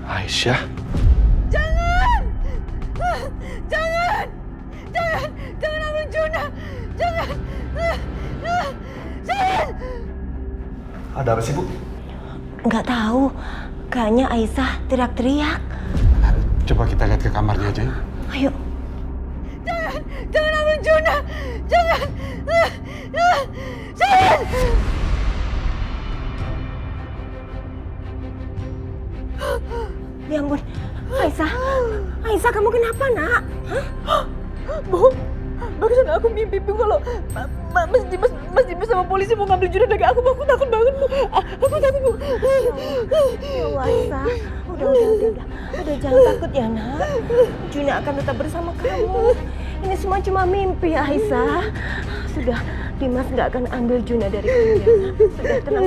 Aisyah. Jangan ambil Juna, jangan. Ada apa sih, Bu? Nggak tahu. Kayaknya Aisyah teriak-teriak. Coba kita lihat ke kamarnya aja. Ayo. Jangan ambil Juna, jangan. Ya ampun, Aisyah, kamu kenapa, Nak? Hah? Bu, barusan aku mimpi Bu kalau Mas Dimas sama polisi mau ngambil Juna dari aku. Bu, aku takut banget, Bu. Aku takut, Bu. Ya Allah, Aisyah. Udah jangan takut ya, Nak. Juna akan tetap bersama kamu. Ini semua cuma mimpi, Aisyah. Sudah, Dimas nggak akan ambil Juna dari kamu, ya, Nak. Sudah, tenang.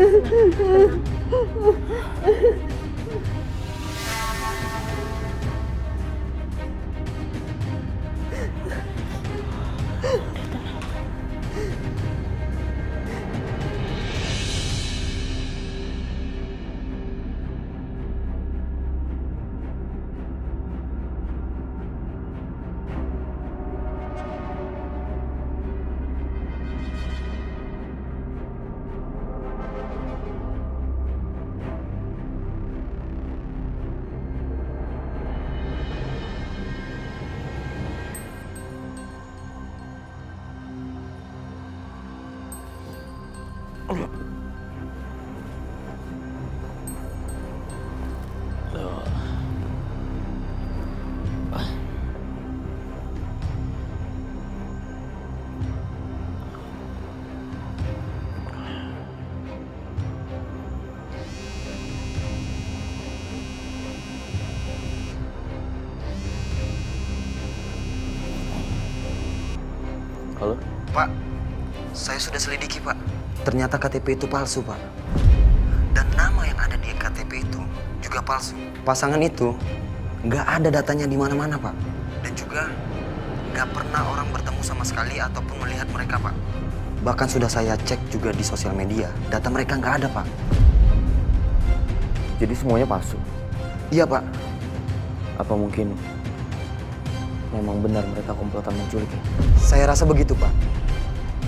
Halo? Pak, saya sudah selidiki, Pak. Ternyata KTP itu palsu, Pak. Dan nama yang ada di KTP itu juga palsu. Pasangan itu nggak ada datanya di mana-mana, Pak. Dan juga nggak pernah orang bertemu sama sekali ataupun melihat mereka, Pak. Bahkan sudah saya cek juga di sosial media, data mereka nggak ada, Pak. Jadi semuanya palsu? Iya, Pak. Apa mungkin memang benar mereka komplotan menculik ya? Saya rasa begitu, Pak.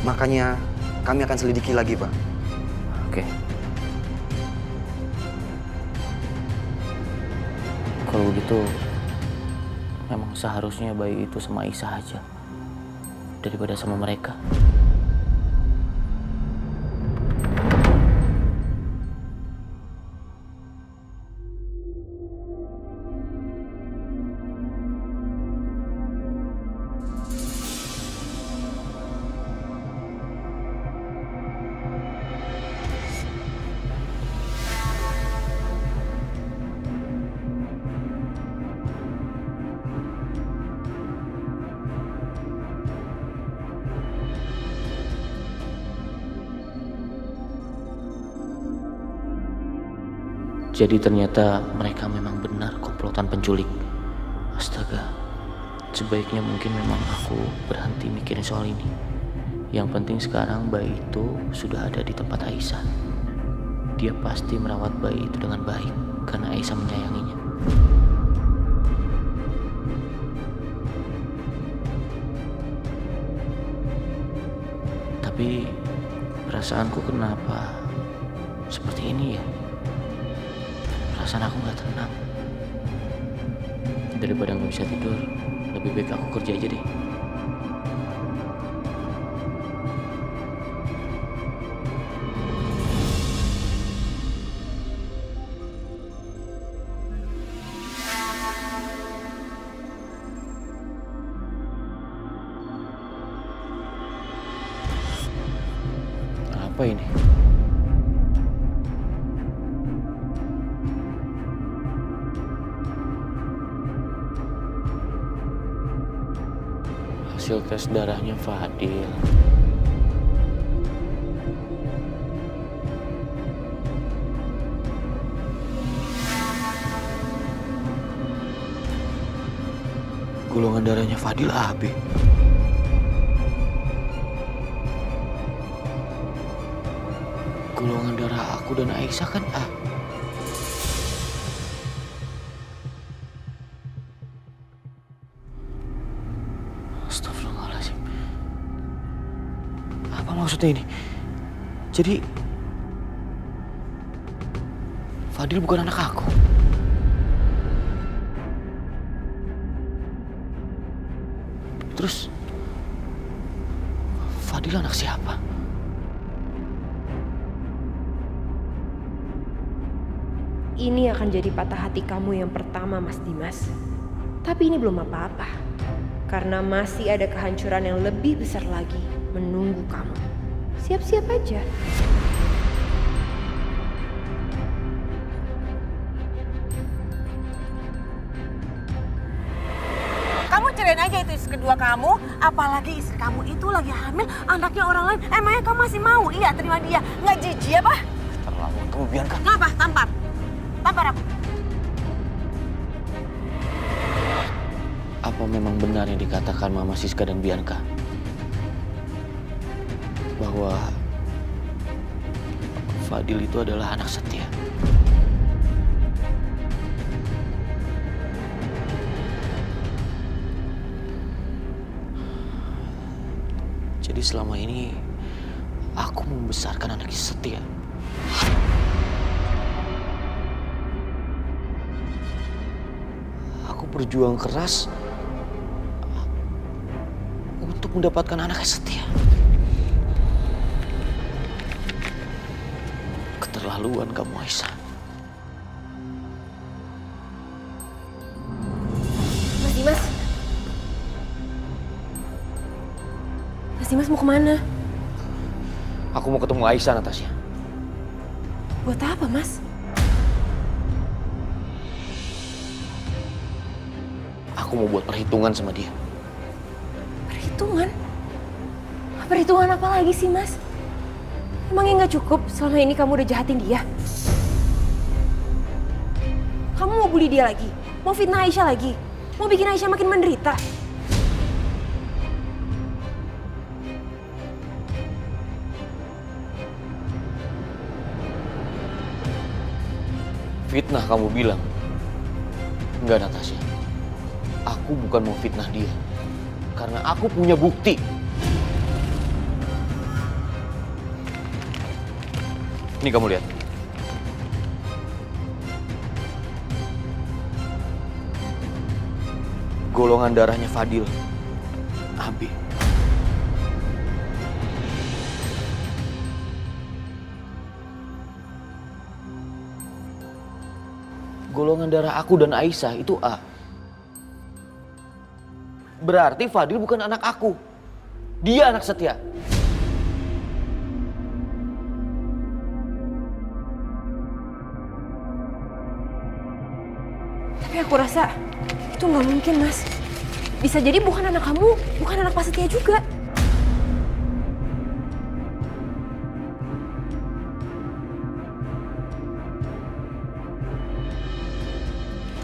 Makanya kami akan selidiki lagi, Pak. Oke. Kalau begitu, memang seharusnya bayi itu sama Aisyah aja daripada sama mereka. Jadi ternyata mereka memang benar komplotan penculik. Astaga, sebaiknya mungkin memang aku berhenti mikirin soal ini. Yang penting sekarang bayi itu sudah ada di tempat Aisyah. Dia pasti merawat bayi itu dengan baik karena Aisyah menyayanginya. Tapi perasaanku kenapa seperti ini ya? Perasaan aku nggak tenang. Daripada nggak bisa tidur, lebih baik aku kerja aja deh. Apa ini? hasil tes darahnya Fadil. Golongan darahnya Fadil AB. Golongan darah aku dan Aisyah kan A. Astagfirullahaladzim. Apa maksudnya ini? Jadi Fadil bukan anak aku. Terus Fadil anak siapa? Ini akan jadi patah hati kamu yang pertama, Mas Dimas. Tapi ini belum apa-apa. Karena masih ada kehancuran yang lebih besar lagi menunggu kamu. Siap-siap aja. Kamu cerain aja itu istri kedua kamu, apalagi istri kamu itu lagi hamil, anaknya orang lain. Emangnya kamu masih mau? Iya, terima dia. Nggak jijik apa? Terlalu kamu biarkan. Ngapa? Tampar. Tampar aku. Apa memang benar yang dikatakan Mama Siska dan Bianca? Bahwa Fadil itu adalah anak setia. Jadi selama ini aku membesarkan anak setia. Aku berjuang keras untuk mendapatkan anak yang setia. Keterlaluan kamu, Aisyah. Mas Dimas. Mas Dimas mau kemana? Aku mau ketemu Aisyah, Natasha. Buat apa, Mas? Aku mau buat perhitungan sama dia. Perhitungan? Perhitungan apa lagi sih, Mas? Emangnya nggak cukup selama ini kamu udah jahatin dia? Kamu mau bully dia lagi? Mau fitnah Aisyah lagi? Mau bikin Aisyah makin menderita? Fitnah kamu bilang? Enggak, Natasha. Aku bukan mau fitnah dia. Karena aku punya bukti. Ini kamu lihat. Golongan darahnya Fadil AB. Golongan darah aku dan Aisyah itu A. Berarti Fadil bukan anak aku. Dia anak setia. Tapi aku rasa itu nggak mungkin, Mas. Bisa jadi bukan anak kamu, bukan anak Pak Setia juga.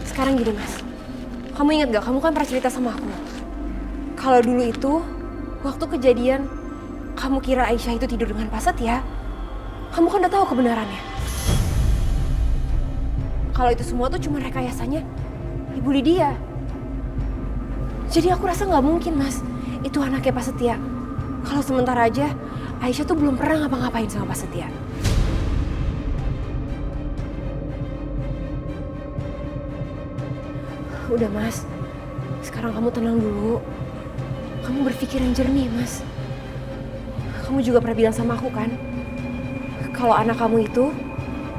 Sekarang gini, Mas. Kamu ingat gak, kamu kan pernah cerita sama aku. Kalau dulu itu, waktu kejadian, kamu kira Aisyah itu tidur dengan Pak Setia, kamu kan udah tahu kebenarannya. Kalau itu semua tuh cuma rekayasanya Ibu Lydia. Jadi aku rasa nggak mungkin, Mas. Itu anaknya Pak Setia. Kalau sementara aja, Aisyah tuh belum pernah ngapa-ngapain sama Pak Setia. Udah, Mas. Sekarang kamu tenang dulu. Kamu berpikir yang jernih, Mas. Kamu juga pernah bilang sama aku kan, kalau anak kamu itu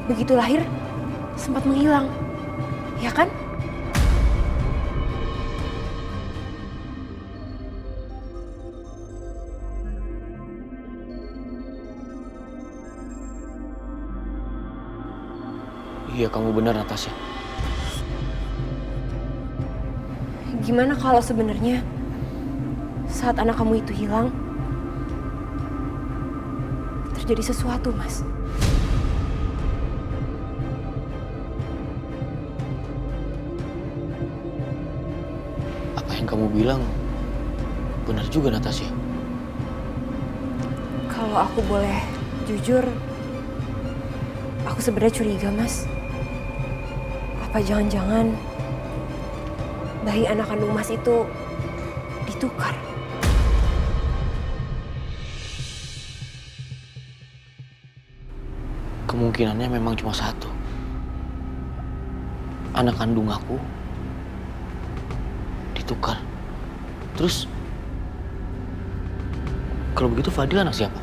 begitu lahir sempat menghilang, ya kan? Iya, kamu benar, Natasha. Gimana kalau sebenarnya saat anak kamu itu hilang, terjadi sesuatu, Mas. Apa yang kamu bilang benar juga, Natasha. Kalau aku boleh jujur, aku sebenarnya curiga, Mas. Apa jangan-jangan bayi anak kandung Mas itu ditukar? Kemungkinannya memang cuma satu. Anak kandung aku ditukar. Terus, kalau begitu Fadil anak siapa?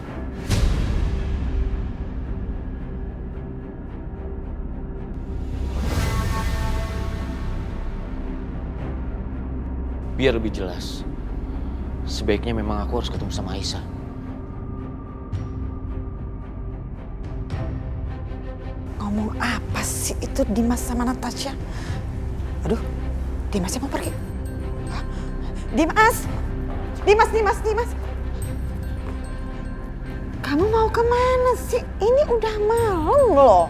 Biar lebih jelas, sebaiknya memang aku harus ketemu sama Aisyah. Ngomong apa sih itu Dimas sama Natasha? Aduh, Dimasnya mau pergi. Hah? Dimas! Dimas! Kamu mau kemana sih? Ini udah malam loh.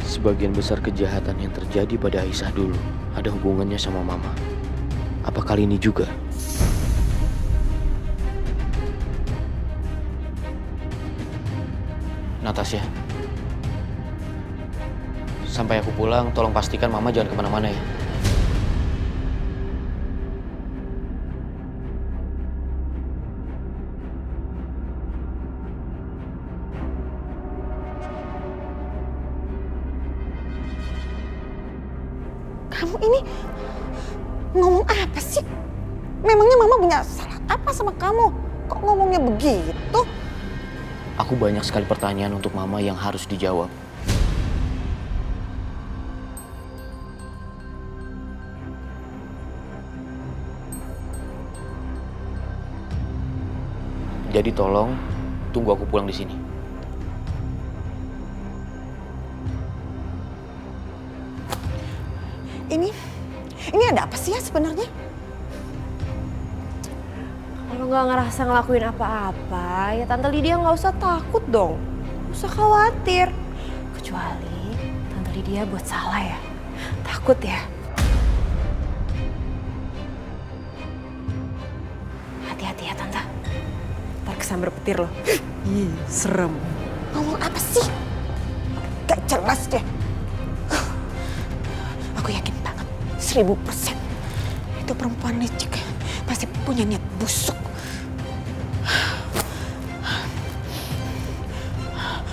Sebagian besar kejahatan yang terjadi pada Aisyah dulu ada hubungannya sama Mama. Apa kali ini juga? Natasha, sampai aku pulang, tolong pastikan Mama jangan kemana-mana ya. Kamu ini ngomong apa sih? Memangnya Mama punya salah apa sama kamu? Kok ngomongnya begitu? Aku banyak sekali pertanyaan untuk Mama yang harus dijawab. Jadi tolong tunggu aku pulang di sini. Ini ada apa sih ya sebenarnya? Kalau nggak ngerasa ngelakuin apa-apa, ya Tante Lydia nggak usah takut dong. Nggak usah khawatir. Kecuali Tante Lydia buat salah ya. Takut ya. Hati-hati ya Tante. Ntar kesambar petir loh. Ih, serem. Ngomong apa sih? Gak jelas deh. Aku yakin banget 1000% itu perempuan licik pasti punya niat busuk.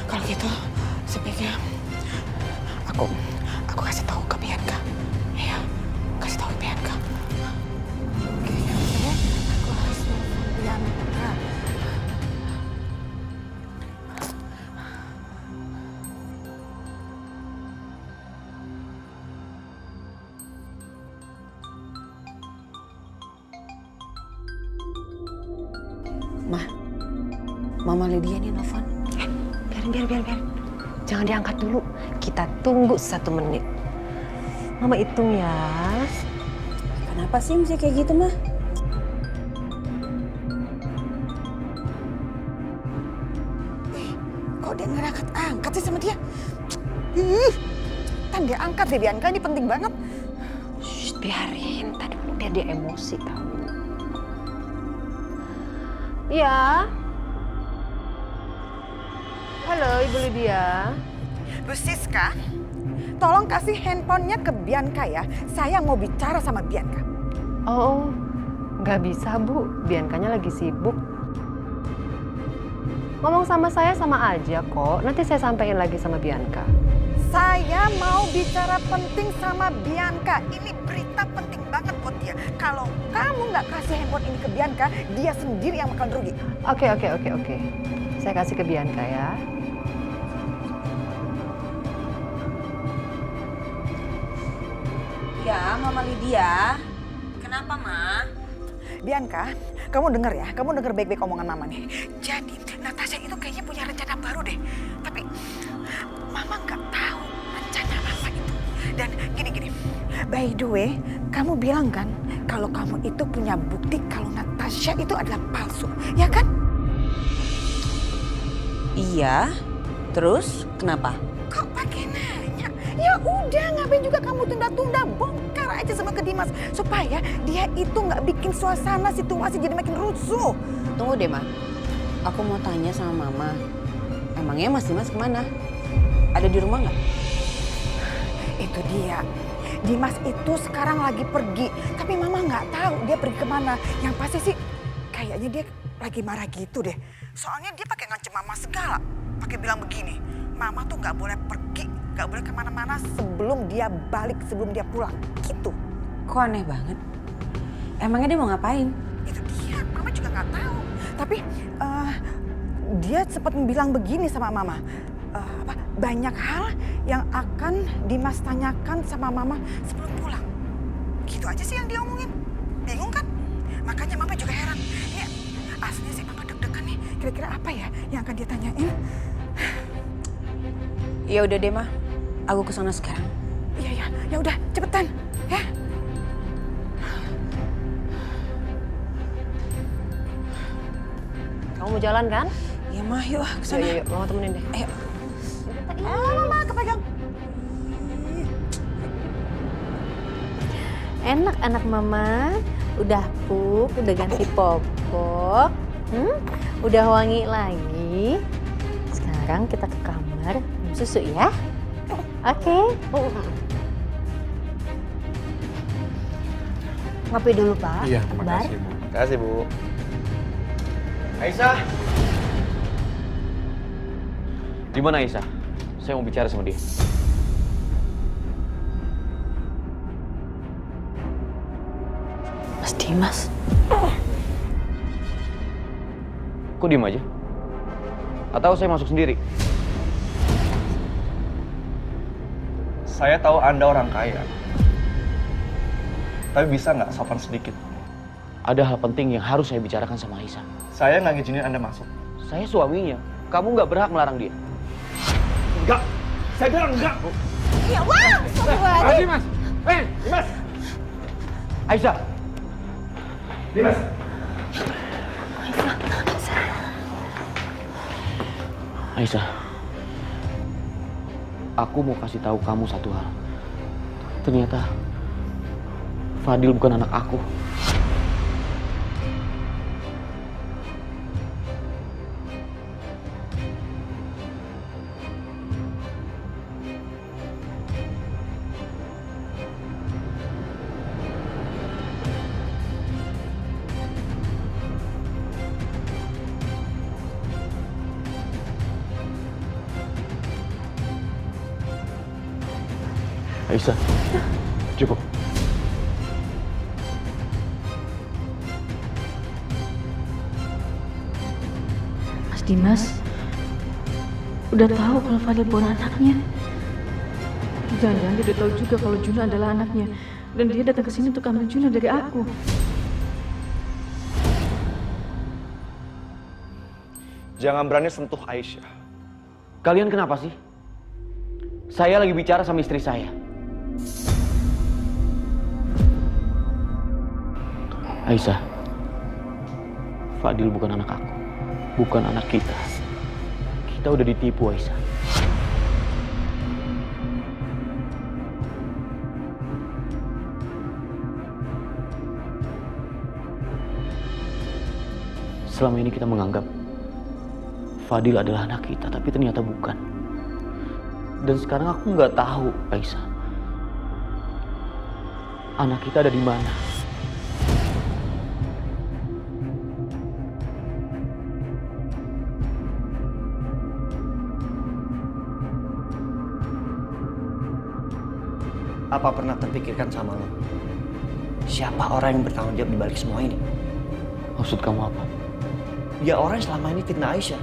Kalau gitu sebaiknya aku kasih tahu ke Bianca. Ya, kasih tahu ke Bianca. Kayaknya aku harus telepon Bianca. Mama Lydia nih nelfon. Biar. Jangan diangkat dulu. Kita tunggu 1 menit. Mama hitung ya. Kenapa sih mesti kayak gitu, Mah? Kok dia nggak angkat sih sama dia? Kan dia angkat deh, Bianca, ini penting banget. Shh, biarin. Tadi biar dia emosi tau. Iya. Halo, Ibu Lydia. Bu Siska, tolong kasih handphonenya ke Bianca ya. Saya mau bicara sama Bianca. Oh, nggak bisa Bu. Biancanya lagi sibuk. Ngomong sama saya sama aja kok. Nanti saya sampaikan lagi sama Bianca. Saya mau bicara penting sama Bianca. Ini berita penting banget buat dia. Kalau kamu nggak kasih handphone ini ke Bianca, dia sendiri yang bakal rugi. Oke. Saya kasih ke Bianca ya. Ya, Mama Lydia. Kenapa, Ma? Bianca, kamu denger ya. Kamu denger baik-baik omongan Mama nih. Jadi, Natasha itu kayaknya punya rencana baru deh. Tapi Mama nggak tahu rencana apa itu. Dan gini, by the way, kamu bilang kan kalau kamu itu punya bukti kalau Natasha itu adalah palsu, ya kan? Iya, terus kenapa? Kok pakai nanya? Ya udah, ngapain juga kamu tunda-tunda, bongkar aja sama ke Dimas supaya dia itu nggak bikin suasana situasi jadi makin rusuh. Tunggu deh, Ma. Aku mau tanya sama Mama. Emangnya Mas Dimas kemana? Ada di rumah nggak? Itu dia. Dimas itu sekarang lagi pergi, tapi Mama nggak tahu dia pergi kemana. Yang pasti sih kayaknya dia lagi marah gitu deh. Soalnya dia pakai ngancem Mama segala. Pakai bilang begini, Mama tuh nggak boleh pergi, nggak boleh kemana-mana sebelum dia balik, sebelum dia pulang. Gitu. Kok aneh banget? Emangnya dia mau ngapain? Itu dia, Mama juga nggak tahu. Tapi dia sempat bilang begini sama Mama. Banyak hal yang akan Dimas tanyakan sama Mama sebelum pulang. Gitu aja sih yang dia omongin. Bingung kan? Makanya Mama juga heran. Ini aslinya sih Mama deg-degan nih. Kira-kira apa ya yang akan dia tanyain? Ya udah deh, Ma. Aku kesana sekarang. Iya, ya udah cepetan, ya. Kamu mau jalan kan? Iya, Ma, yuk kesana. Yuk, Mama temenin deh. Ayo. Mama kepegang. Enak anak Mama. Udah pup, udah ganti popok. Udah wangi lagi. Sekarang kita ke kamar minum susu ya. Oke. Ngopi dulu, Pak. Iya, terima Akbar. kasih, Bu. Terima kasih, Bu. Aisyah! Di mana Aisyah? Saya mau bicara sama dia. Mas Dimas. Kok diem aja? Atau saya masuk sendiri? Saya tahu Anda orang kaya. Tapi bisa nggak sopan sedikit? Ada hal penting yang harus saya bicarakan sama Aisyah. Saya nggak ngizinin Anda masuk. Saya suaminya. Kamu nggak berhak melarang dia. Enggak! Saya bilang enggak! Iya, wah! Dimas! Dimas! Aisyah! Dimas! Aisyah, aku mau kasih tahu kamu satu hal. Ternyata Fadil bukan anak aku. Aisyah, cukup. Mas Dimas udah tahu kalau Fadil bukan anaknya. Jangan-jangan dia udah tahu juga kalau Juna adalah anaknya. Dan dia datang ke sini untuk ambil Juna dari aku. Jangan berani sentuh Aisyah. Kalian kenapa sih? Saya lagi bicara sama istri saya. Aisyah, Fadil bukan anak aku, bukan anak kita. Kita udah ditipu, Aisyah. Selama ini kita menganggap Fadil adalah anak kita, tapi ternyata bukan. Dan sekarang aku nggak tahu, Aisyah, anak kita ada di mana. Apa pernah terpikirkan sama lo? Siapa orang yang bertanggung jawab di balik semua ini? Maksud kamu apa? Dia orang yang selama ini fitnah Aisyah.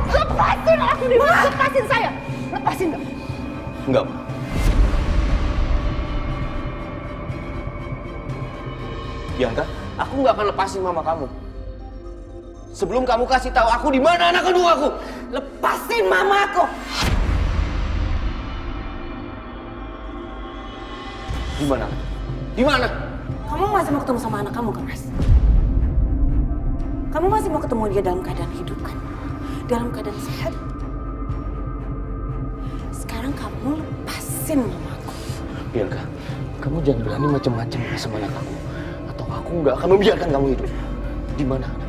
Lepasin aku, lepasin saya. Lepasin nggak? Enggak. Bianca, aku nggak akan lepasin mama kamu. Sebelum kamu kasih tahu aku di mana anak kandung aku. Lepasin mama aku. Di mana? Di mana? Kamu masih mau ketemu sama anak kamu kan, Mas? Kamu masih mau ketemu dia dalam keadaan hidup kan? Dalam keadaan sehat? Sekarang kamu lepasin mamaku. Bianca, kamu jangan berani macam-macam sama anak aku. Atau aku nggak akan membiarkan kamu hidup. Di mana anak?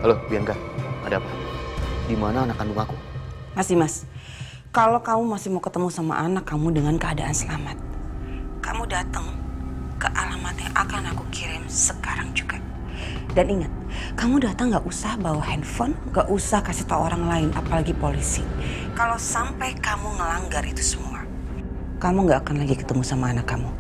Halo, Bianca. Ada apa? Di mana anak kandung aku? Masih, Mas. Kalau kamu masih mau ketemu sama anak kamu dengan keadaan selamat, kamu datang ke alamat yang akan aku kirim sekarang juga. Dan ingat, kamu datang nggak usah bawa handphone, nggak usah kasih tahu orang lain, apalagi polisi. Kalau sampai kamu ngelanggar itu semua, kamu nggak akan lagi ketemu sama anak kamu.